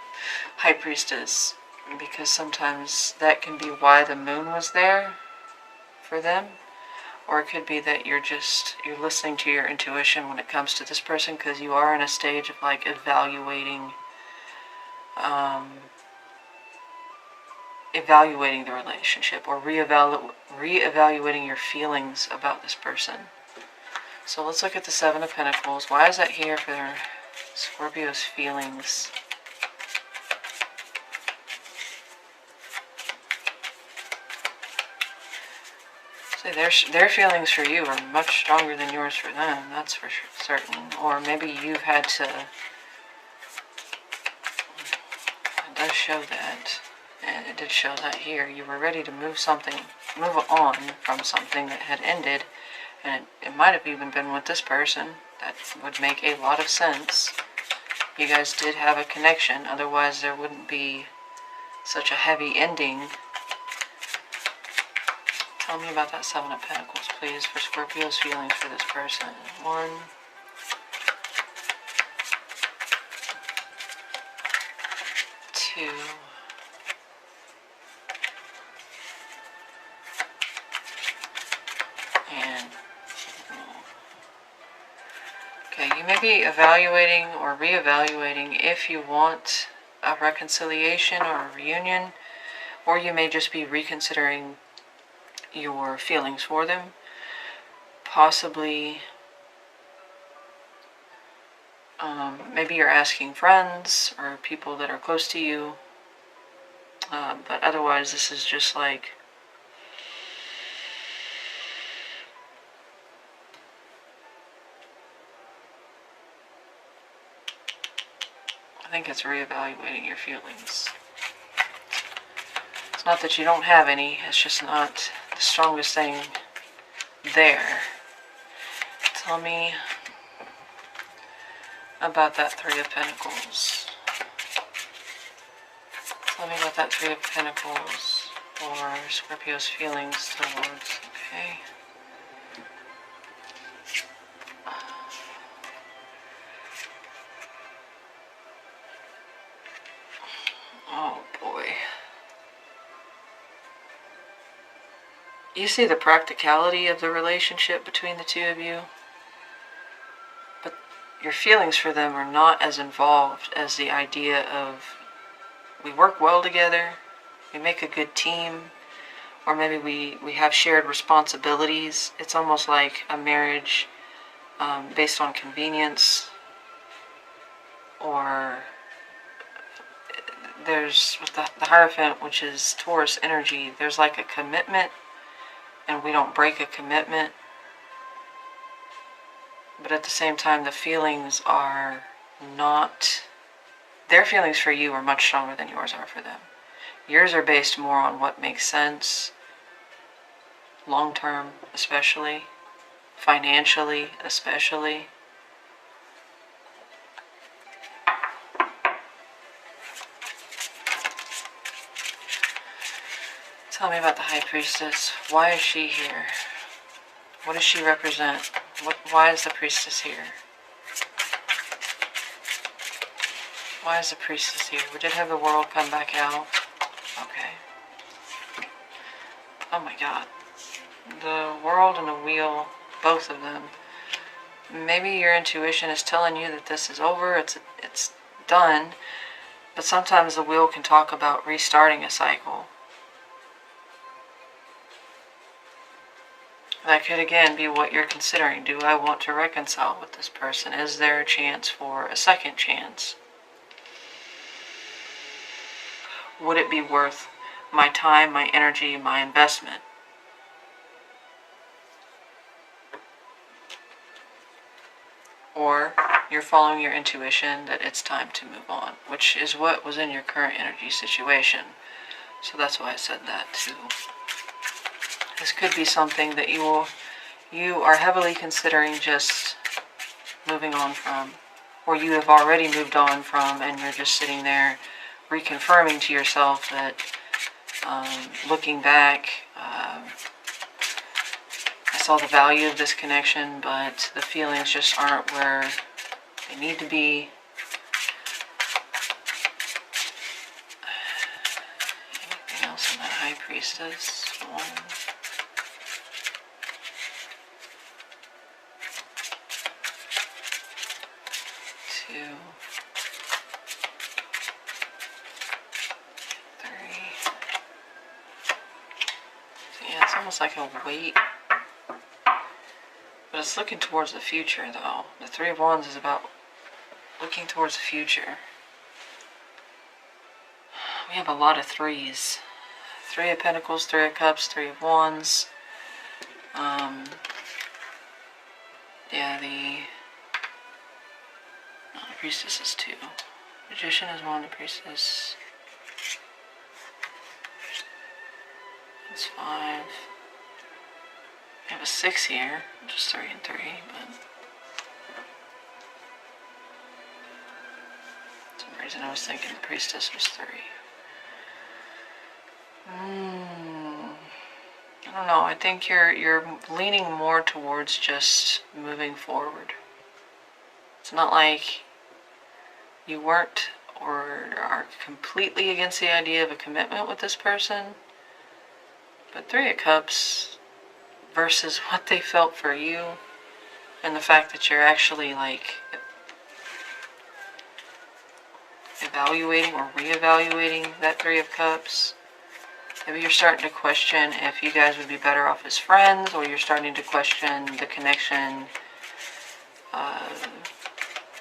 High Priestess, because sometimes that can be why the moon was there for them. Or it could be that you're listening to your intuition when it comes to this person, because you are in a stage of like evaluating the relationship, or re-evaluating your feelings about this person. So let's look at the Seven of Pentacles. Why is that here for Scorpio's feelings? Their feelings for you are much stronger than yours for them, that's for certain. Or maybe you've had to... It does show that. And it did show that here. You were ready to move on from something that had ended. And it might have even been with this person. That would make a lot of sense. You guys did have a connection, otherwise there wouldn't be such a heavy ending. Tell me about that Seven of Pentacles, please, for Scorpio's feelings for this person. 1, 2, and... Okay, you may be evaluating or reevaluating if you want a reconciliation or a reunion, or you may just be reconsidering your feelings for them. Possibly, maybe you're asking friends or people that are close to you, but otherwise this is just like, I think it's reevaluating your feelings. It's not that you don't have any, it's just not the strongest thing there. Tell me about that Three of Pentacles. Tell me about that Three of Pentacles or Scorpio's feelings towards, okay. Oh boy. You see the practicality of the relationship between the two of you, but your feelings for them are not as involved as the idea of we work well together, we make a good team, or maybe we have shared responsibilities. It's almost like a marriage based on convenience, or there's with the Hierophant, which is Taurus energy, there's like a commitment, and we don't break a commitment. But at the same time, the feelings are not... Their feelings for you are much stronger than yours are for them. Yours are based more on what makes sense, long term especially, financially especially. Tell me about the High Priestess. Why is she here? What does she represent? Why is the Priestess here? Why is the Priestess here? We did have the World come back out. Okay. Oh my god. The World and the Wheel, both of them. Maybe your intuition is telling you that this is over, it's done, but sometimes the Wheel can talk about restarting a cycle. That could again be what you're considering. Do I want to reconcile with this person? Is there a chance for a second chance? Would it be worth my time, my energy, my investment? Or you're following your intuition that it's time to move on, which is what was in your current energy situation. So that's why I said that too. This could be something that you are heavily considering just moving on from, or you have already moved on from, and you're just sitting there reconfirming to yourself that, looking back, I saw the value of this connection, but the feelings just aren't where they need to be. Priestess. 1, 2, 3. So yeah, it's almost like a weight. But it's looking towards the future, though. The 3 of Wands is about looking towards the future. We have a lot of 3s. 3 of Pentacles, 3 of Cups, 3 of Wands. Yeah, the Priestess is 2. Magician is 1, the Priestess. That's 5. We have a 6 here, just 3 and 3, but for some reason I was thinking the Priestess was 3. I don't know, I think you're leaning more towards just moving forward. It's not like you weren't or are completely against the idea of a commitment with this person, but 3 of Cups versus what they felt for you, and the fact that you're actually like evaluating or reevaluating that 3 of Cups. Maybe you're starting to question if you guys would be better off as friends, or you're starting to question the connection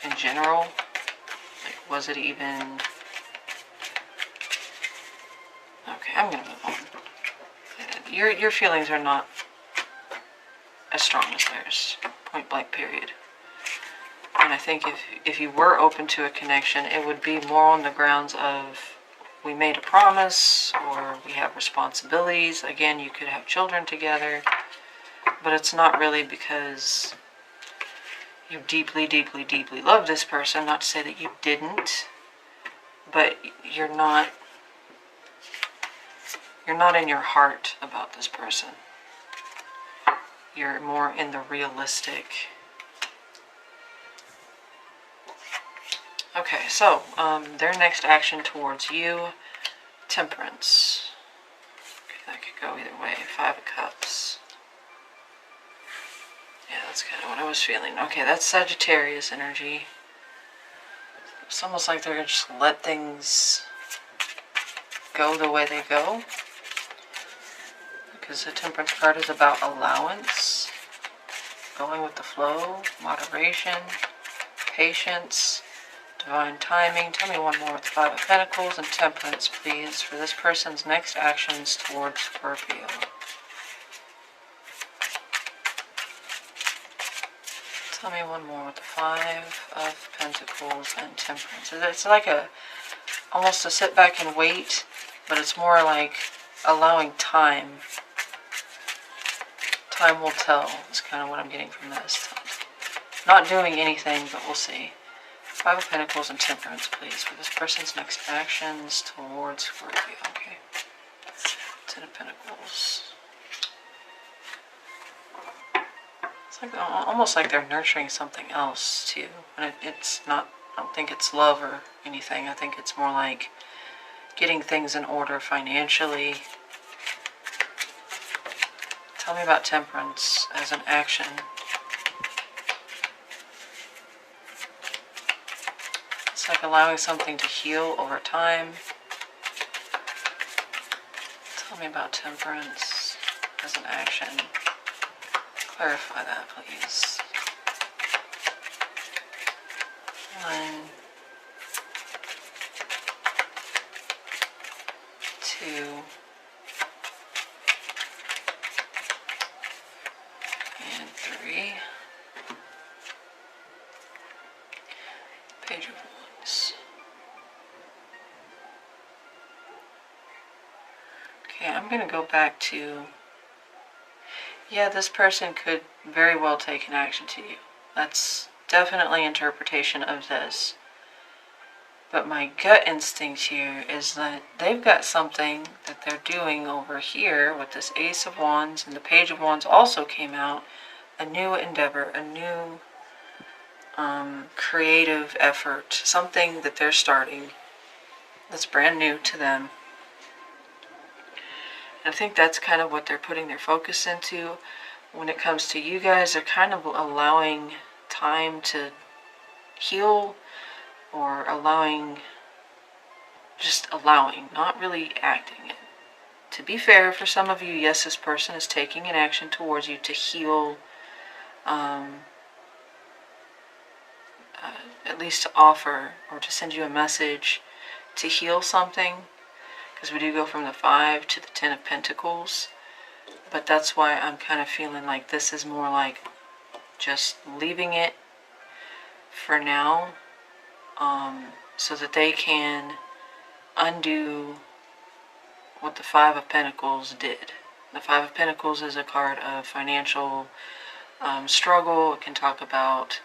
in general. Like, was it even... Okay, I'm gonna move on. Your feelings are not as strong as theirs, point blank period. And I think if you were open to a connection, it would be more on the grounds of we made a promise, or we have responsibilities. Again, you could have children together, but it's not really because you deeply, deeply, deeply love this person. Not to say that you didn't, but you're not in your heart about this person. You're more in the realistic. Okay, so their next action towards you, Temperance. Okay, that could go either way. 5 of Cups. Yeah, that's kind of what I was feeling. Okay, that's Sagittarius energy. It's almost like they're going to just let things go the way they go. Because the Temperance card is about allowance, going with the flow, moderation, patience, divine timing. Tell me one more with the 5 of Pentacles and Temperance, please, for this person's next actions towards Scorpio. Tell me one more with the 5 of Pentacles and Temperance. It's like almost a sit back and wait, but it's more like allowing time. Time will tell is kind of what I'm getting from this. Not doing anything, but we'll see. 5 of Pentacles and Temperance, please, for this person's next actions towards Scorpio. Okay. 10 of Pentacles. It's like almost like they're nurturing something else too, and it's not. I don't think it's love or anything. I think it's more like getting things in order financially. Tell me about Temperance as an action. It's like allowing something to heal over time. Tell me about Temperance as an action. Clarify that, please. 1, 2, and 3. Page of Wands. Okay, I'm going to go back to, yeah, this person could very well take an action to you. That's definitely interpretation of this. But my gut instinct here is that they've got something that they're doing over here with this Ace of Wands, and the Page of Wands also came out. A new endeavor, a new creative effort, something that they're starting that's brand new to them. I think that's kind of what they're putting their focus into. When it comes to you guys, they're kind of allowing time to heal, or just allowing, not really acting it. To be fair, for some of you, yes, this person is taking an action towards you to heal, at least to offer or to send you a message to heal something, because we do go from the 5 to the 10 of Pentacles. But that's why I'm kind of feeling like this is more like just leaving it for now, so that they can undo what the 5 of Pentacles did. The 5 of Pentacles is a card of financial struggle. It can talk about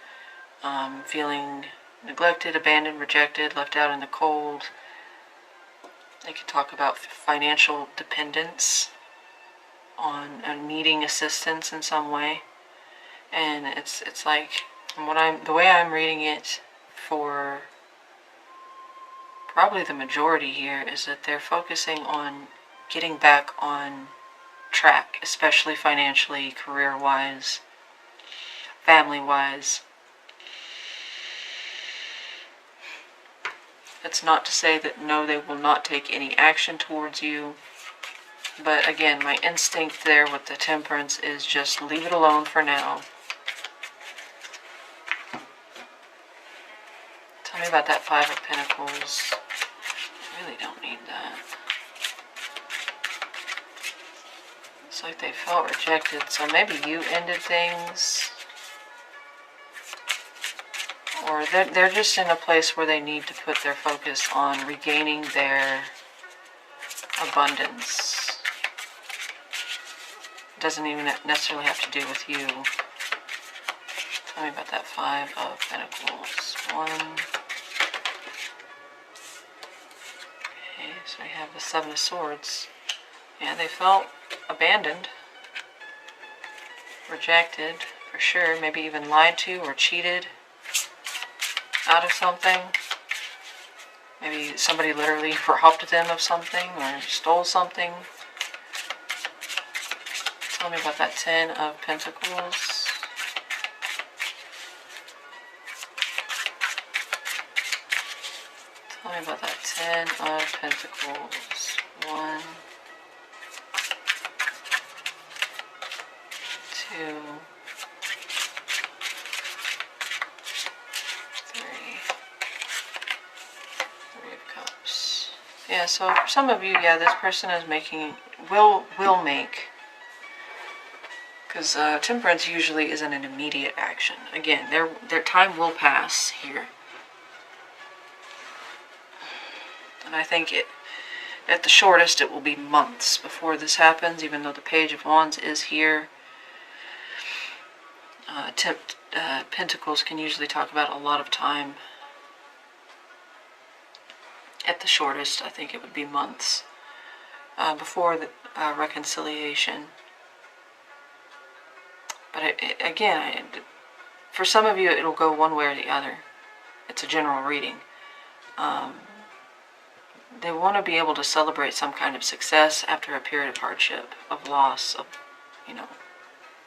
feeling neglected, abandoned, rejected, left out in the cold. It can talk about financial dependence on needing assistance in some way. And it's like, the way I'm reading it for probably the majority here is that they're focusing on getting back on track, especially financially, career-wise, family-wise. It's not to say that no, they will not take any action towards you. But again, my instinct there with the Temperance is just leave it alone for now. Tell me about that 5 of Pentacles. I really don't need that. It's like they felt rejected, so maybe you ended things. Or they're just in a place where they need to put their focus on regaining their abundance. It doesn't even necessarily have to do with you. Tell me about that 5 of Pentacles. 1. Okay, so we have the 7 of Swords. Yeah, they felt abandoned, rejected, for sure. Maybe even lied to or cheated out of something. Maybe somebody literally robbed them of something or stole something. Tell me about that 10 of Pentacles. Tell me about that 10 of Pentacles. 1, 2, 3 of Cups. Yeah, so for some of you, yeah, this person is will make, because Temperance usually isn't an immediate action. Again, their time will pass here. And I think at the shortest, it will be months before this happens, even though the Page of Wands is here. Pentacles can usually talk about a lot of time. At the shortest, I think it would be months before the reconciliation. But again, for some of you, it'll go one way or the other. It's a general reading. They want to be able to celebrate some kind of success after a period of hardship, of loss, of,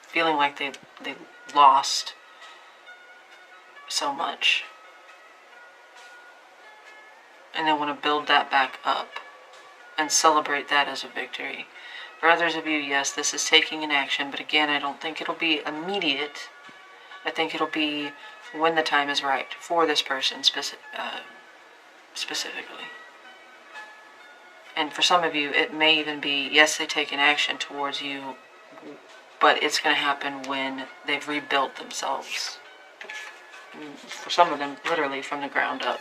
feeling like they lost so much. And they want to build that back up and celebrate that as a victory. For others of you, yes, this is taking an action, but again, I don't think it'll be immediate. I think it'll be when the time is right for this person specifically. And for some of you, it may even be, yes, they take an action towards you, but it's going to happen when they've rebuilt themselves. For some of them, literally from the ground up.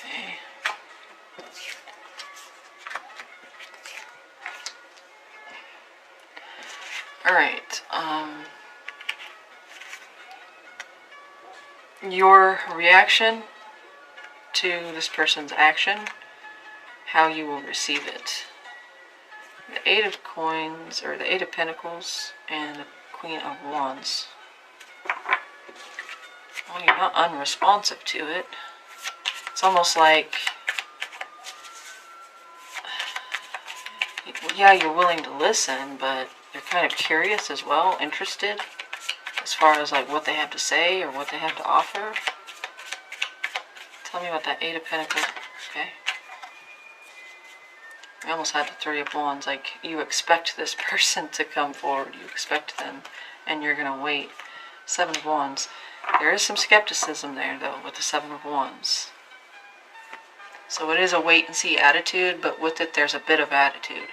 Okay. All right. Your reaction to this person's action, how you will receive it. The 8 of Coins, or the 8 of Pentacles, and the Queen of Wands. Well, you're not unresponsive to it. It's almost like, yeah, you're willing to listen, but you're kind of curious as well, interested, as far as like what they have to say or what they have to offer. Tell me about that Eight of Pentacles. Okay. I almost had the Three of Wands. Like, you expect this person to come forward. You expect them, and you're going to wait. Seven of Wands. There is some skepticism there, though, with the Seven of Wands. So it is a wait-and-see attitude, but with it, there's a bit of attitude.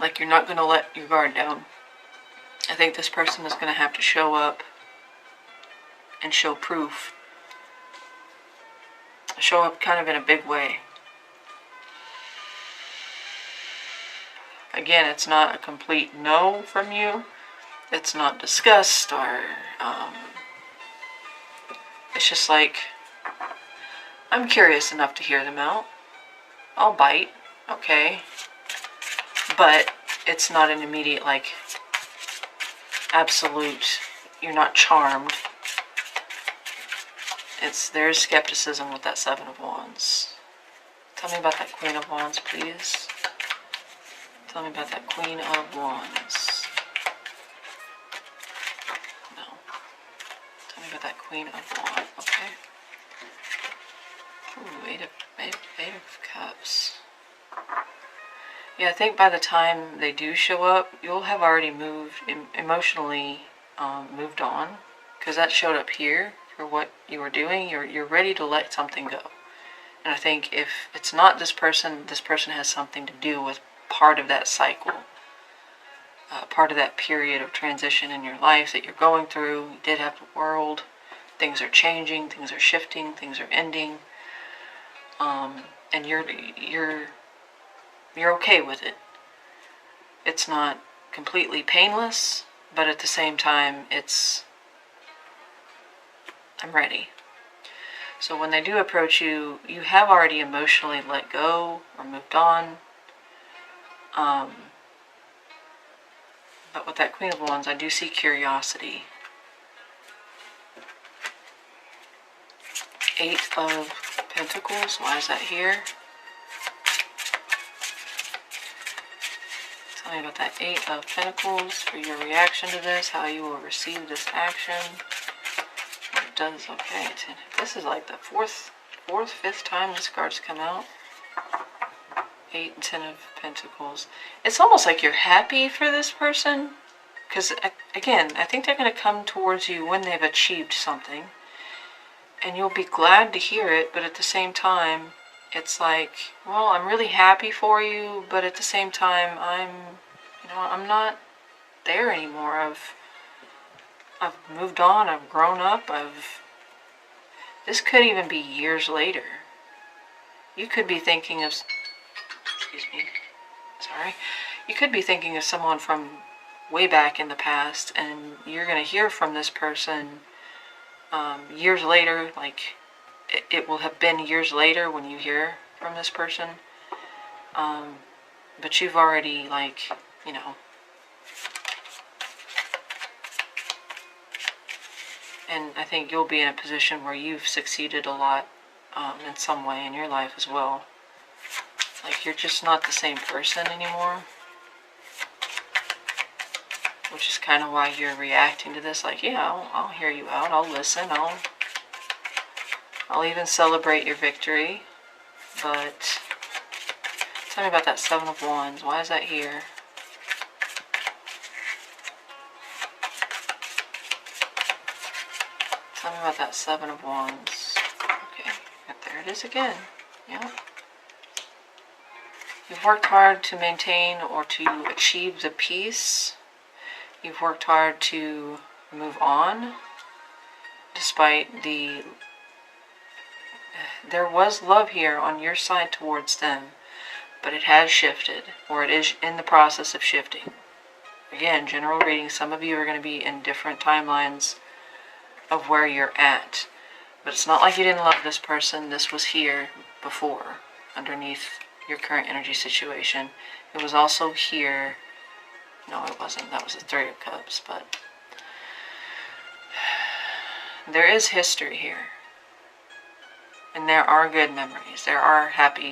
Like, you're not going to let your guard down. I think this person is going to have to show up and show proof. Show up kind of in a big way. Again, it's not a complete no from you. It's not disgust or it's just like, I'm curious enough to hear them out. I'll bite, okay. But it's not an immediate, like, absolute, you're not charmed. There's skepticism with that Seven of Wands. Tell me about that Queen of Wands, please. Tell me about that Queen of Wands. No. Tell me about that Queen of Wands, okay. Ooh, Eight of Cups. Yeah, I think by the time they do show up, you'll have already moved, emotionally moved on. Because that showed up here for what you were doing. You're ready to let something go. And I think if it's not this person has something to do with part of that cycle. Part of that period of transition in your life that you're going through. You did have the World. Things are changing, things are shifting, things are ending. And you're okay with it. It's not completely painless, but at the same time, I'm ready. So when they do approach you, you have already emotionally let go or moved on. But with that Queen of Wands, I do see curiosity. Eight of Pentacles, why is that here? Tell me about that Eight of Pentacles for your reaction to this, how you will receive this action. It does, okay. This is like the fourth, fifth time this card's come out. 8 and 10 of Pentacles. It's almost like you're happy for this person. Because, again, I think they're going to come towards you when they've achieved something. And you'll be glad to hear it, but at the same time, it's like, well, I'm really happy for you, but at the same time, I'm not there anymore. I've moved on, I've grown up, this could even be years later. You could be thinking of, you could be thinking of someone from way back in the past, and you're going to hear from this person years later. Like, it will have been years later when you hear from this person. But you've already, like, and I think you'll be in a position where you've succeeded a lot in some way in your life as well. Like, you're just not the same person anymore. Which is kind of why you're reacting to this. Like, yeah, I'll hear you out. I'll listen. I'll even celebrate your victory. But tell me about that Seven of Wands. Why is that here? Tell me about that Seven of Wands. Okay, there it is again. Yeah. You've worked hard to maintain or to achieve the peace. You've worked hard to move on. Despite there was love here on your side towards them, but it has shifted, or it is in the process of shifting. Again, general reading, some of you are going to be in different timelines of where you're at. But it's not like you didn't love this person. This was here before, underneath your current energy situation. It was also here. No, it wasn't. That was the Three of Cups. But There is history here. And there are good memories. There are happy